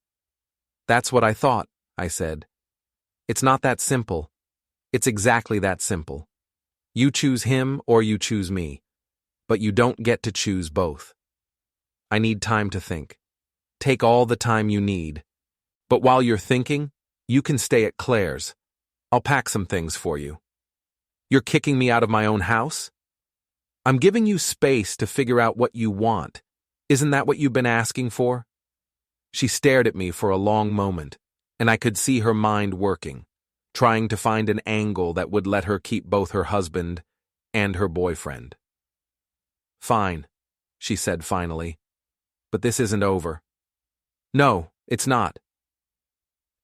"That's what I thought," I said. "It's not that simple. It's exactly that simple. You choose him or you choose me, but you don't get to choose both. I need time to think. Take all the time you need. But while you're thinking, you can stay at Claire's. I'll pack some things for you." "You're kicking me out of my own house?" "I'm giving you space to figure out what you want. Isn't that what you've been asking for?" She stared at me for a long moment, and I could see her mind working, trying to find an angle that would let her keep both her husband and her boyfriend. "Fine," she said finally. "But this isn't over." "No, it's not."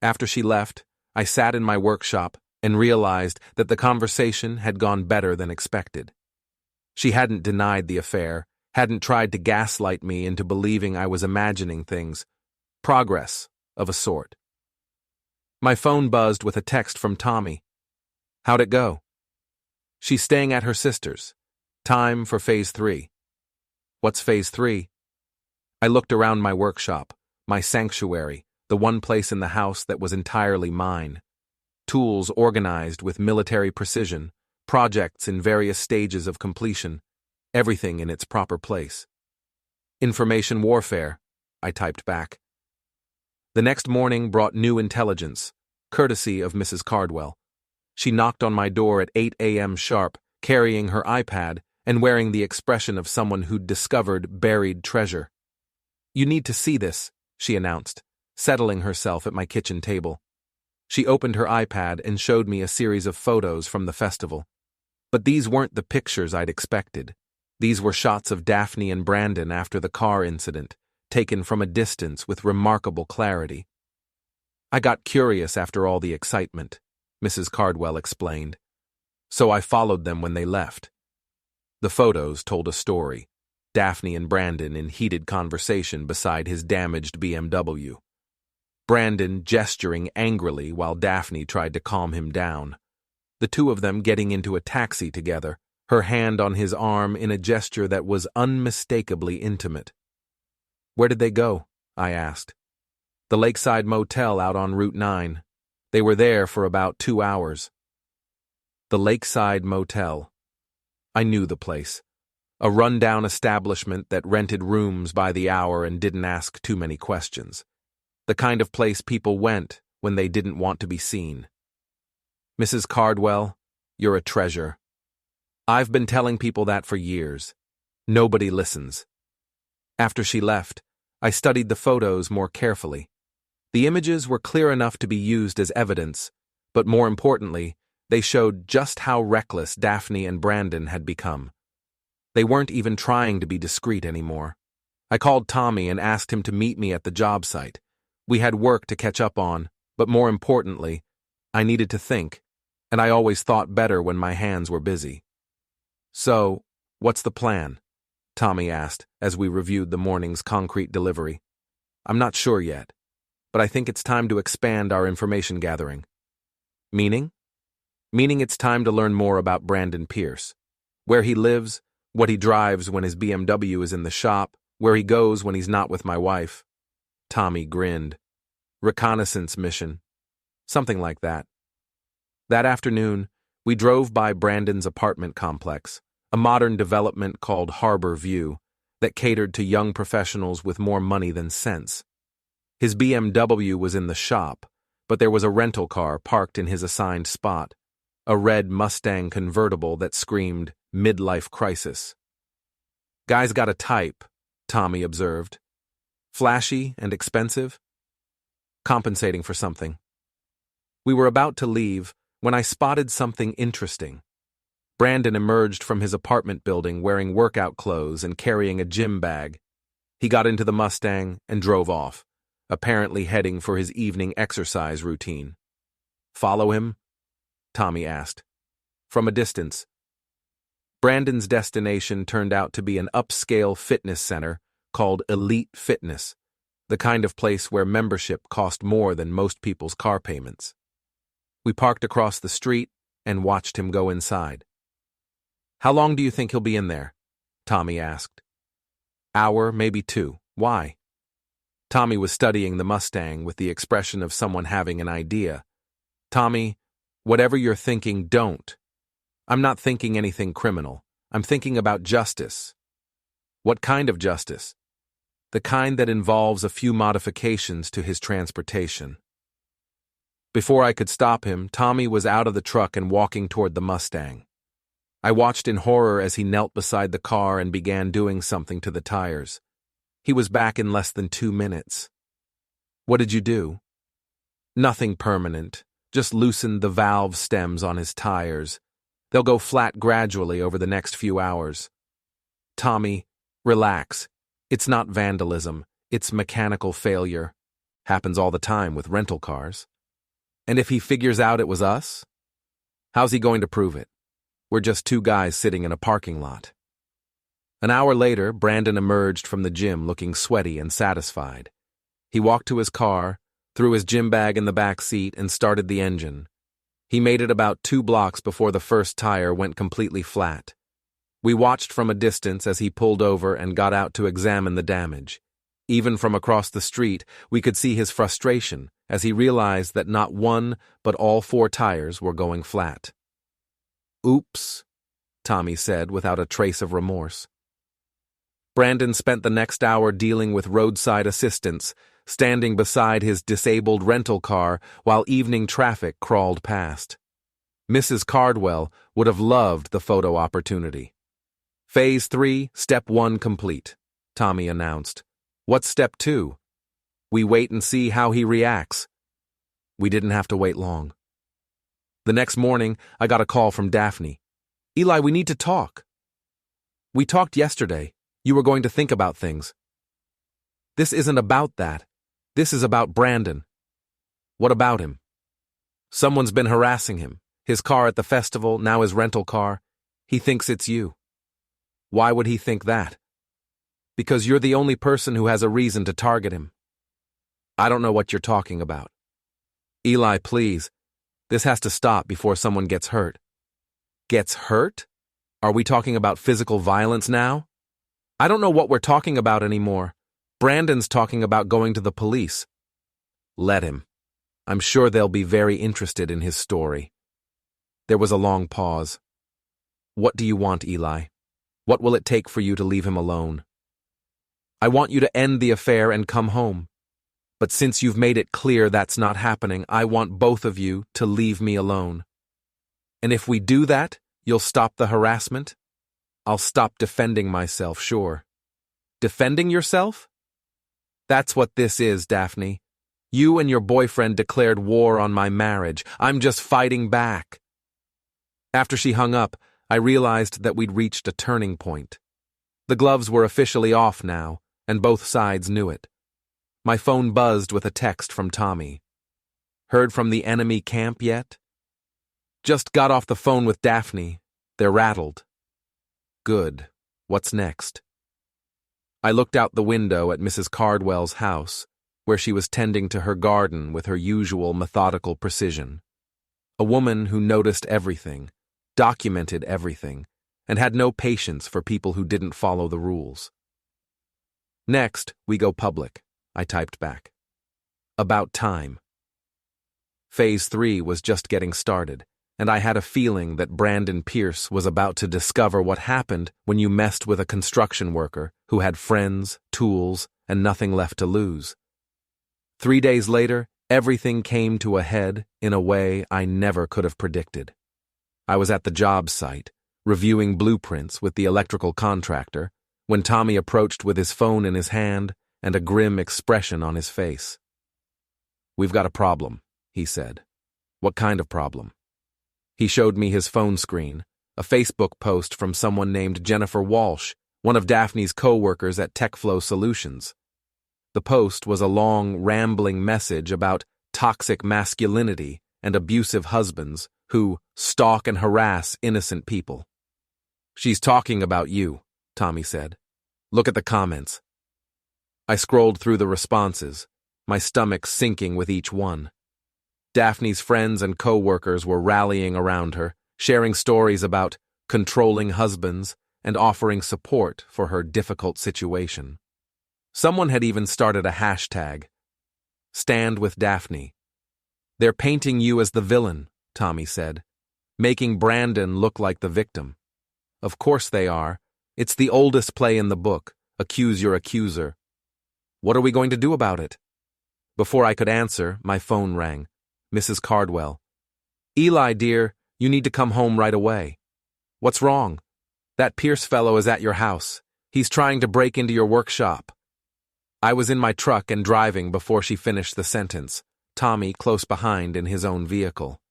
After she left, I sat in my workshop and realized that the conversation had gone better than expected. She hadn't denied the affair, hadn't tried to gaslight me into believing I was imagining things. Progress, of a sort. My phone buzzed with a text from Tommy. "How'd it go?" "She's staying at her sister's. Time for Phase 3. "What's Phase 3? I looked around my workshop, my sanctuary, the one place in the house that was entirely mine. Tools organized with military precision, projects in various stages of completion, everything in its proper place. "Information warfare," I typed back. The next morning brought new intelligence, courtesy of Mrs. Cardwell. She knocked on my door at 8 a.m. sharp, carrying her iPad and wearing the expression of someone who'd discovered buried treasure. "You need to see this," she announced, settling herself at my kitchen table. She opened her iPad and showed me a series of photos from the festival. But these weren't the pictures I'd expected. These were shots of Daphne and Brandon after the car incident, taken from a distance with remarkable clarity. "I got curious after all the excitement," Mrs. Cardwell explained. "So I followed them when they left." The photos told a story. Daphne and Brandon in heated conversation beside his damaged BMW. Brandon gesturing angrily while Daphne tried to calm him down. The two of them getting into a taxi together, her hand on his arm in a gesture that was unmistakably intimate. "Where did they go?" I asked. "The Lakeside Motel out on Route 9. They were there for about 2 hours. The Lakeside Motel. I knew the place. A rundown establishment that rented rooms by the hour and didn't ask too many questions. The kind of place people went when they didn't want to be seen. "Mrs. Cardwell, you're a treasure. I've been telling people that for years. Nobody listens." After she left, I studied the photos more carefully. The images were clear enough to be used as evidence, but more importantly, they showed just how reckless Daphne and Brandon had become. They weren't even trying to be discreet anymore. I called Tommy and asked him to meet me at the job site. We had work to catch up on, but more importantly, I needed to think, and I always thought better when my hands were busy. "So, what's the plan?" Tommy asked as we reviewed the morning's concrete delivery. "I'm not sure yet, but I think it's time to expand our information gathering." "Meaning?" "Meaning it's time to learn more about Brandon Pierce. Where he lives, what he drives when his BMW is in the shop, where he goes when he's not with my wife." Tommy grinned. "Reconnaissance mission. Something like that." That afternoon, we drove by Brandon's apartment complex, a modern development called Harbor View that catered to young professionals with more money than sense. His BMW was in the shop, but there was a rental car parked in his assigned spot, a red Mustang convertible that screamed midlife crisis. "Guy's got a type," Tommy observed. "Flashy and expensive? Compensating for something." We were about to leave when I spotted something interesting. Brandon emerged from his apartment building wearing workout clothes and carrying a gym bag. He got into the Mustang and drove off, apparently heading for his evening exercise routine. "Follow him?" Tommy asked. From a distance. Brandon's destination turned out to be an upscale fitness center called Elite Fitness, the kind of place where membership cost more than most people's car payments. We parked across the street and watched him go inside. "How long do you think he'll be in there?" Tommy asked. "Hour, maybe 2. Why?" Tommy was studying the Mustang with the expression of someone having an idea. "Tommy, whatever you're thinking, don't. I'm not thinking anything criminal. I'm thinking about justice." "What kind of justice?" "The kind that involves a few modifications to his transportation." Before I could stop him, Tommy was out of the truck and walking toward the Mustang. I watched in horror as he knelt beside the car and began doing something to the tires. He was back in less than 2 minutes. "What did you do?" "Nothing permanent. Just loosened the valve stems on his tires. They'll go flat gradually over the next few hours." "Tommy, relax. It's not vandalism. It's mechanical failure. Happens all the time with rental cars." "And if he figures out it was us? How's he going to prove it? We're just 2 guys sitting in a parking lot." An hour later, Brandon emerged from the gym looking sweaty and satisfied. He walked to his car, threw his gym bag in the back seat, and started the engine. He made it about 2 blocks before the first tire went completely flat. We watched from a distance as he pulled over and got out to examine the damage. Even from across the street, we could see his frustration as he realized that not one, but all 4 tires were going flat. "Oops," Tommy said without a trace of remorse. Brandon spent the next hour dealing with roadside assistance, standing beside his disabled rental car while evening traffic crawled past. Mrs. Cardwell would have loved the photo opportunity. Phase 3, Step 1 complete, Tommy announced. What's Step 2? We wait and see how he reacts. We didn't have to wait long. The next morning, I got a call from Daphne. Eli, we need to talk. We talked yesterday. You were going to think about things. This isn't about that. This is about Brandon. What about him? Someone's been harassing him. His car at the festival, now his rental car. He thinks it's you. Why would he think that? Because you're the only person who has a reason to target him. I don't know what you're talking about. Eli, please. This has to stop before someone gets hurt. Gets hurt? Are we talking about physical violence now? I don't know what we're talking about anymore. Brandon's talking about going to the police. Let him. I'm sure they'll be very interested in his story. There was a long pause. What do you want, Eli? What will it take for you to leave him alone? I want you to end the affair and come home. But since you've made it clear that's not happening, I want both of you to leave me alone. And if we do that, you'll stop the harassment? I'll stop defending myself, sure. Defending yourself? That's what this is, Daphne. You and your boyfriend declared war on my marriage. I'm just fighting back. After she hung up, I realized that we'd reached a turning point. The gloves were officially off now, and both sides knew it. My phone buzzed with a text from Tommy. Heard from the enemy camp yet? Just got off the phone with Daphne. They're rattled. Good. What's next? I looked out the window at Mrs. Cardwell's house, where she was tending to her garden with her usual methodical precision. A woman who noticed everything, documented everything, and had no patience for people who didn't follow the rules. Next, we go public, I typed back. About time. Phase 3 was just getting started, and I had a feeling that Brandon Pierce was about to discover what happened when you messed with a construction worker who had friends, tools, and nothing left to lose. 3 days later, everything came to a head in a way I never could have predicted. I was at the job site, reviewing blueprints with the electrical contractor, when Tommy approached with his phone in his hand and a grim expression on his face. We've got a problem, he said. What kind of problem? He showed me his phone screen, a Facebook post from someone named Jennifer Walsh, one of Daphne's co-workers at TechFlow Solutions. The post was a long, rambling message about toxic masculinity and abusive husbands who stalk and harass innocent people. She's talking about you, Tommy said. Look at the comments. I scrolled through the responses, my stomach sinking with each one. Daphne's friends and co-workers were rallying around her, sharing stories about controlling husbands and offering support for her difficult situation. Someone had even started a hashtag, Stand with Daphne. They're painting you as the villain, Tommy said, making Brandon look like the victim. Of course they are. It's the oldest play in the book, accuse your accuser. What are we going to do about it? Before I could answer, my phone rang. Mrs. Cardwell. Eli, dear, you need to come home right away. What's wrong? That Pierce fellow is at your house. He's trying to break into your workshop. I was in my truck and driving before she finished the sentence, Tommy close behind in his own vehicle.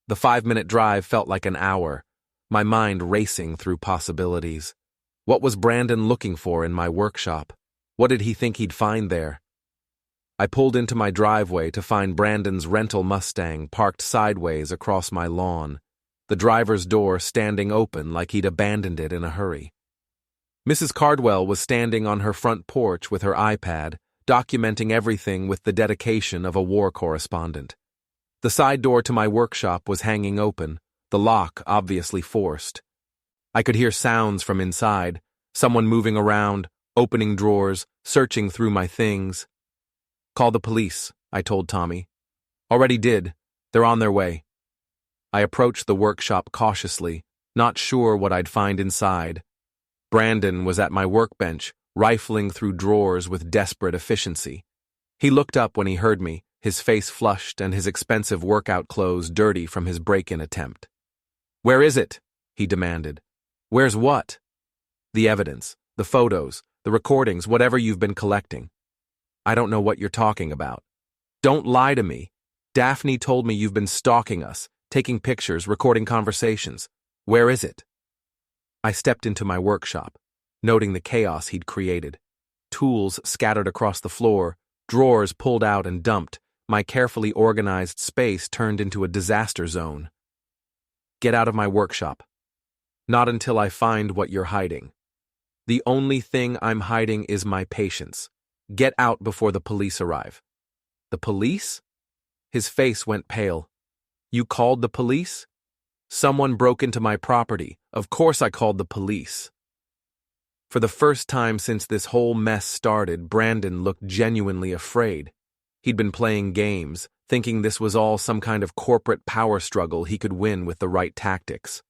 The 5-minute drive felt like an hour, my mind racing through possibilities. What was Brandon looking for in my workshop? What did he think he'd find there? I pulled into my driveway to find Brandon's rental Mustang parked sideways across my lawn, the driver's door standing open like he'd abandoned it in a hurry. Mrs. Cardwell was standing on her front porch with her iPad, documenting everything with the dedication of a war correspondent. The side door to my workshop was hanging open, the lock obviously forced. I could hear sounds from inside, someone moving around, opening drawers, searching through my things. Call the police, I told Tommy. Already did. They're on their way. I approached the workshop cautiously, not sure what I'd find inside. Brandon was at my workbench, rifling through drawers with desperate efficiency. He looked up when he heard me, his face flushed and his expensive workout clothes dirty from his break-in attempt. Where is it? He demanded. Where's what? The evidence, the photos, the recordings, whatever you've been collecting. I don't know what you're talking about. Don't lie to me. Daphne told me you've been stalking us, taking pictures, recording conversations. Where is it? I stepped into my workshop, noting the chaos he'd created. Tools scattered across the floor, drawers pulled out and dumped, my carefully organized space turned into a disaster zone. Get out of my workshop. Not until I find what you're hiding. The only thing I'm hiding is my patience. Get out before the police arrive. The police? His face went pale. You called the police? Someone broke into my property. Of course I called the police. For the first time since this whole mess started, Brandon looked genuinely afraid. He'd been playing games, thinking this was all some kind of corporate power struggle he could win with the right tactics.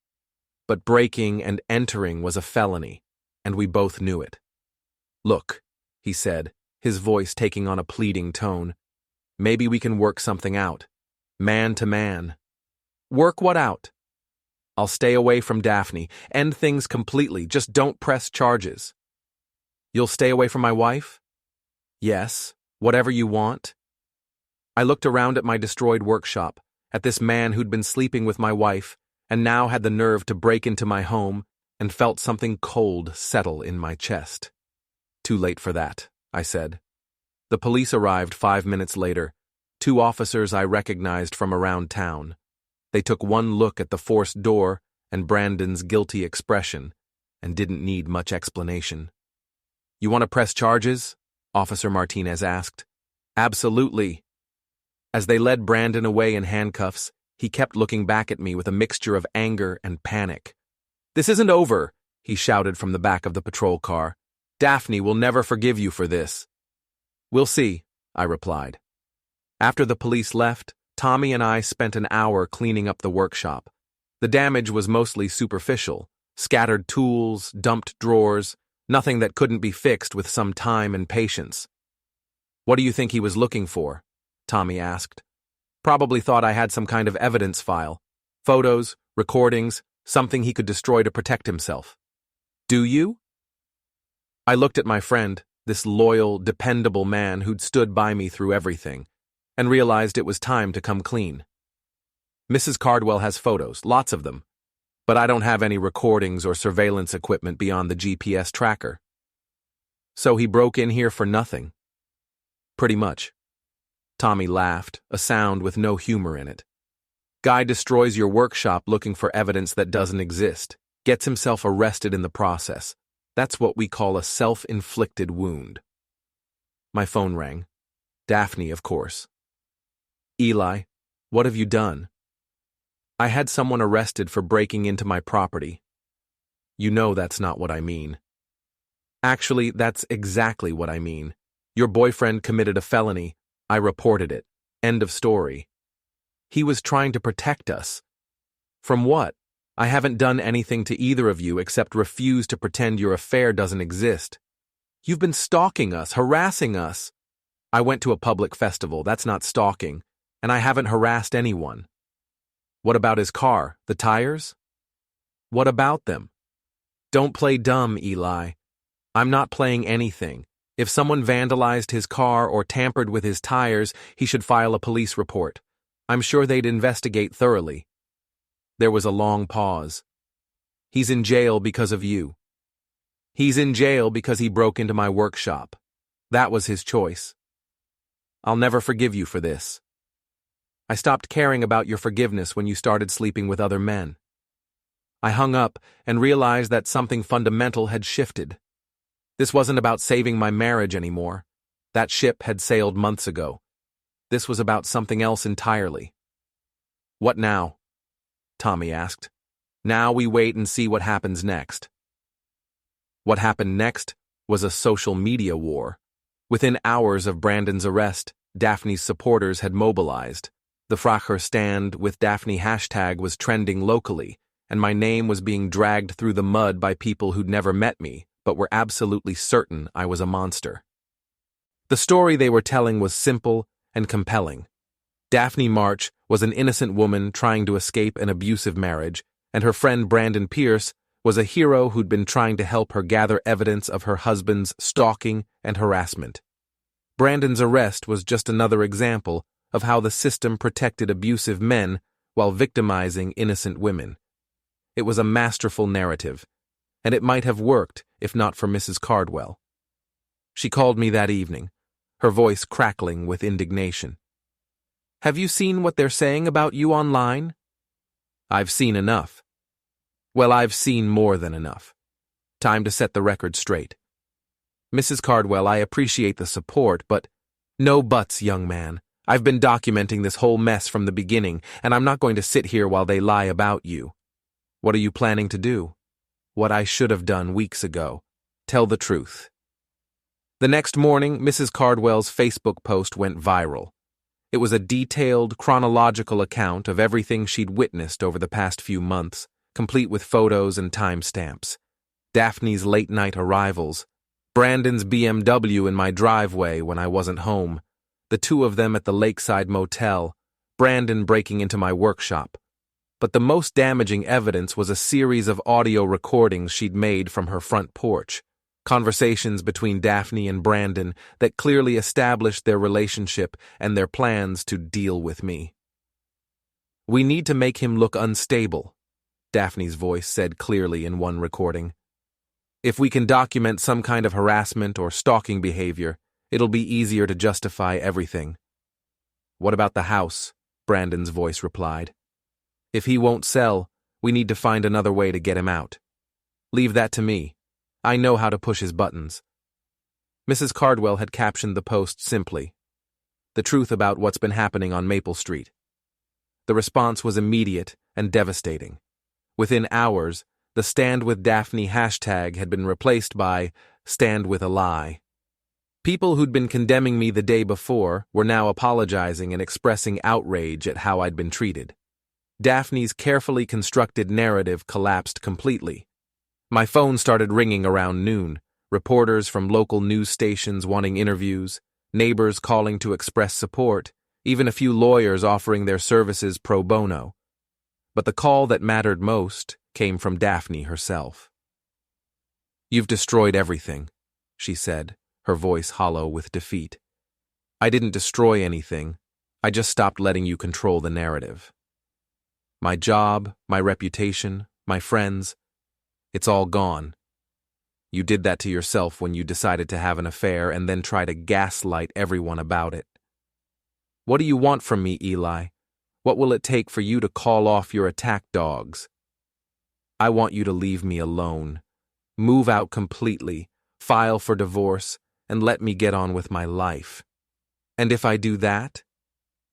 But breaking and entering was a felony, and we both knew it. Look, he said, his voice taking on a pleading tone. Maybe we can work something out. Man to man. Work what out? I'll stay away from Daphne. End things completely. Just don't press charges. You'll stay away from my wife? Yes. Whatever you want. I looked around at my destroyed workshop, at this man who'd been sleeping with my wife, and now had the nerve to break into my home, and felt something cold settle in my chest. Too late for that, I said. The police arrived 5 minutes later, 2 officers I recognized from around town. They took one look at the forced door and Brandon's guilty expression, and didn't need much explanation. You want to press charges? Officer Martinez asked. Absolutely. As they led Brandon away in handcuffs, he kept looking back at me with a mixture of anger and panic. This isn't over, he shouted from the back of the patrol car. Daphne will never forgive you for this. We'll see, I replied. After the police left, Tommy and I spent an hour cleaning up the workshop. The damage was mostly superficial, scattered tools, dumped drawers, nothing that couldn't be fixed with some time and patience. What do you think he was looking for? Tommy asked. Probably thought I had some kind of evidence file. Photos, recordings, something he could destroy to protect himself. Do you? I looked at my friend, this loyal, dependable man who'd stood by me through everything, and realized it was time to come clean. Mrs. Cardwell has photos, lots of them, but I don't have any recordings or surveillance equipment beyond the GPS tracker. So he broke in here for nothing. Pretty much. Tommy laughed, a sound with no humor in it. Guy destroys your workshop looking for evidence that doesn't exist, gets himself arrested in the process. That's what we call a self-inflicted wound. My phone rang. Daphne, of course. Eli, what have you done? I had someone arrested for breaking into my property. You know that's not what I mean. Actually, that's exactly what I mean. Your boyfriend committed a felony. I reported it. End of story. He was trying to protect us. From what? I haven't done anything to either of you except refuse to pretend your affair doesn't exist. You've been stalking us, harassing us. I went to a public festival, that's not stalking, and I haven't harassed anyone. What about his car, the tires? What about them? Don't play dumb, Eli. I'm not playing anything. If someone vandalized his car or tampered with his tires, he should file a police report. I'm sure they'd investigate thoroughly. There was a long pause. He's in jail because of you. He's in jail because he broke into my workshop. That was his choice. I'll never forgive you for this. I stopped caring about your forgiveness when you started sleeping with other men. I hung up and realized that something fundamental had shifted. This wasn't about saving my marriage anymore. That ship had sailed months ago. This was about something else entirely. What now? Tommy asked. Now we wait and see what happens next. What happened next was a social media war. Within hours of Brandon's arrest, Daphne's supporters had mobilized. The Fracher stand with Daphne hashtag was trending locally, and my name was being dragged through the mud by people who'd never met me, but were absolutely certain I was a monster. The story they were telling was simple and compelling. Daphne March was an innocent woman trying to escape an abusive marriage, and her friend Brandon Pierce was a hero who'd been trying to help her gather evidence of her husband's stalking and harassment. Brandon's arrest was just another example of how the system protected abusive men while victimizing innocent women. It was a masterful narrative, and it might have worked if not for Mrs. Cardwell. She called me that evening, her voice crackling with indignation. "Have you seen what they're saying about you online?" "I've seen enough." "Well, I've seen more than enough. Time to set the record straight. Mrs. Cardwell, I appreciate the support, but—" "No buts, young man. I've been documenting this whole mess from the beginning, and I'm not going to sit here while they lie about you. What are you planning to do?" "What I should have done weeks ago. Tell the truth." The next morning, Mrs. Cardwell's Facebook post went viral. It was a detailed, chronological account of everything she'd witnessed over the past few months, complete with photos and timestamps. Daphne's late-night arrivals, Brandon's BMW in my driveway when I wasn't home, the two of them at the lakeside motel, Brandon breaking into my workshop. But the most damaging evidence was a series of audio recordings she'd made from her front porch, conversations between Daphne and Brandon that clearly established their relationship and their plans to deal with me. "We need to make him look unstable," Daphne's voice said clearly in one recording. "If we can document some kind of harassment or stalking behavior, it'll be easier to justify everything." "What about the house?" Brandon's voice replied. "If he won't sell, we need to find another way to get him out. Leave that to me. I know how to push his buttons." Mrs. Cardwell had captioned the post simply, "The truth about what's been happening on Maple Street." The response was immediate and devastating. Within hours, the Stand With Daphne hashtag had been replaced by Stand With a Lie. People who'd been condemning me the day before were now apologizing and expressing outrage at how I'd been treated. Daphne's carefully constructed narrative collapsed completely. My phone started ringing around noon, reporters from local news stations wanting interviews, neighbors calling to express support, even a few lawyers offering their services pro bono. But the call that mattered most came from Daphne herself. "You've destroyed everything," she said, her voice hollow with defeat. "I didn't destroy anything. I just stopped letting you control the narrative. My job, my reputation, my friends, it's all gone. You did that to yourself when you decided to have an affair and then try to gaslight everyone about it. What do you want from me, Eli? What will it take for you to call off your attack dogs? I want you to leave me alone, move out completely, file for divorce, and let me get on with my life. And if I do that,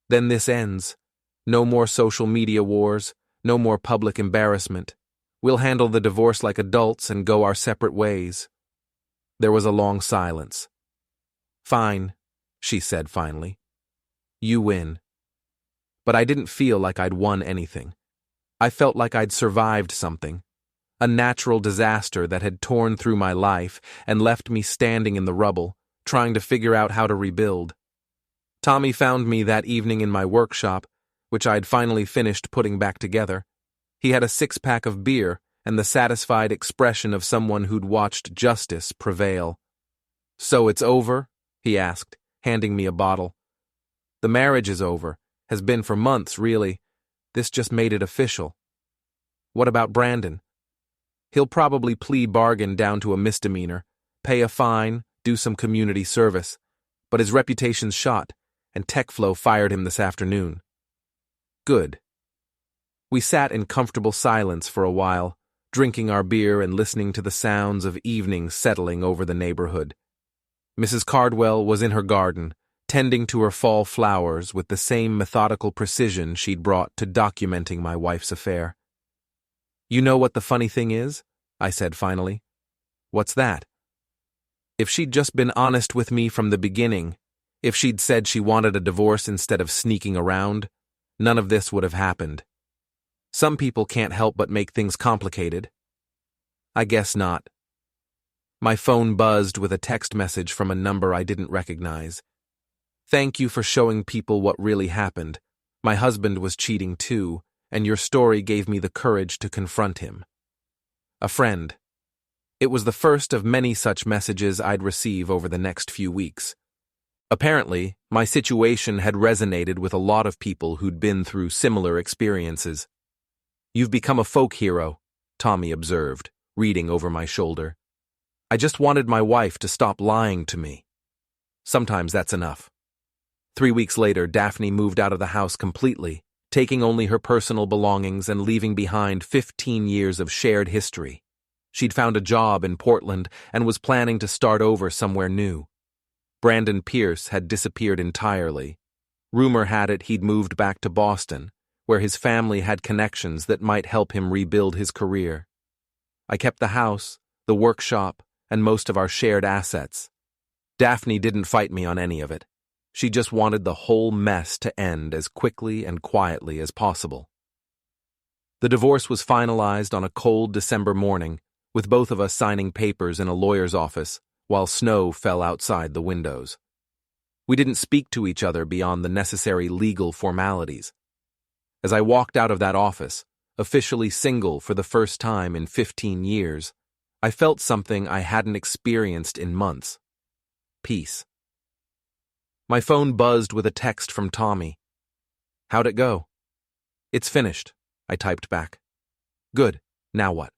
then this ends. No more social media wars, no more public embarrassment. We'll handle the divorce like adults and go our separate ways." There was a long silence. "Fine," she said finally. "You win." But I didn't feel like I'd won anything. I felt like I'd survived something, a natural disaster that had torn through my life and left me standing in the rubble, trying to figure out how to rebuild. Tommy found me that evening in my workshop, which I'd finally finished putting back together. He had a six-pack of beer and the satisfied expression of someone who'd watched justice prevail. "So it's over?" he asked, handing me a bottle. "The marriage is over. Has been for months, really. This just made it official." "What about Brandon?" "He'll probably plea bargain down to a misdemeanor, pay a fine, do some community service. But his reputation's shot, and TechFlow fired him this afternoon." "Good." We sat in comfortable silence for a while, drinking our beer and listening to the sounds of evening settling over the neighborhood. Mrs. Cardwell was in her garden, tending to her fall flowers with the same methodical precision she'd brought to documenting my wife's affair. "You know what the funny thing is?" I said finally. "What's that?" "If she'd just been honest with me from the beginning, if she'd said she wanted a divorce instead of sneaking around, none of this would have happened. Some people can't help but make things complicated." "I guess not." My phone buzzed with a text message from a number I didn't recognize. "Thank you for showing people what really happened. My husband was cheating too, and your story gave me the courage to confront him. A friend. It was the first of many such messages I'd receive over the next few weeks. Apparently, my situation had resonated with a lot of people who'd been through similar experiences. "You've become a folk hero," Tommy observed, reading over my shoulder. "I just wanted my wife to stop lying to me." Sometimes that's enough. 3 weeks later, Daphne moved out of the house completely, taking only her personal belongings and leaving behind 15 years of shared history. She'd found a job in Portland and was planning to start over somewhere new. Brandon Pierce had disappeared entirely. Rumor had it he'd moved back to Boston, where his family had connections that might help him rebuild his career. I kept the house, the workshop, and most of our shared assets. Daphne didn't fight me on any of it. She just wanted the whole mess to end as quickly and quietly as possible. The divorce was finalized on a cold December morning, with both of us signing papers in a lawyer's office, while snow fell outside the windows. We didn't speak to each other beyond the necessary legal formalities. As I walked out of that office, officially single for the first time in 15 years, I felt something I hadn't experienced in months. Peace. My phone buzzed with a text from Tommy. "How'd it go?" "It's finished," I typed back. "Good, now what?"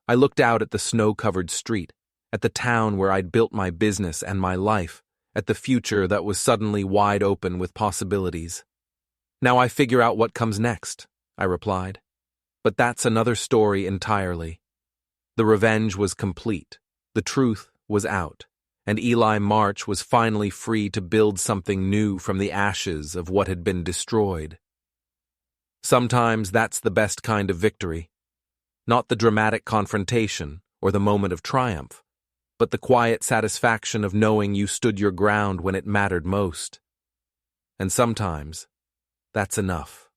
I looked out at the snow-covered street, at the town where I'd built my business and my life, at the future that was suddenly wide open with possibilities. "Now I figure out what comes next," I replied. But that's another story entirely. The revenge was complete, the truth was out, and Eliot March was finally free to build something new from the ashes of what had been destroyed. Sometimes that's the best kind of victory. Not the dramatic confrontation or the moment of triumph, but the quiet satisfaction of knowing you stood your ground when it mattered most. And sometimes, that's enough.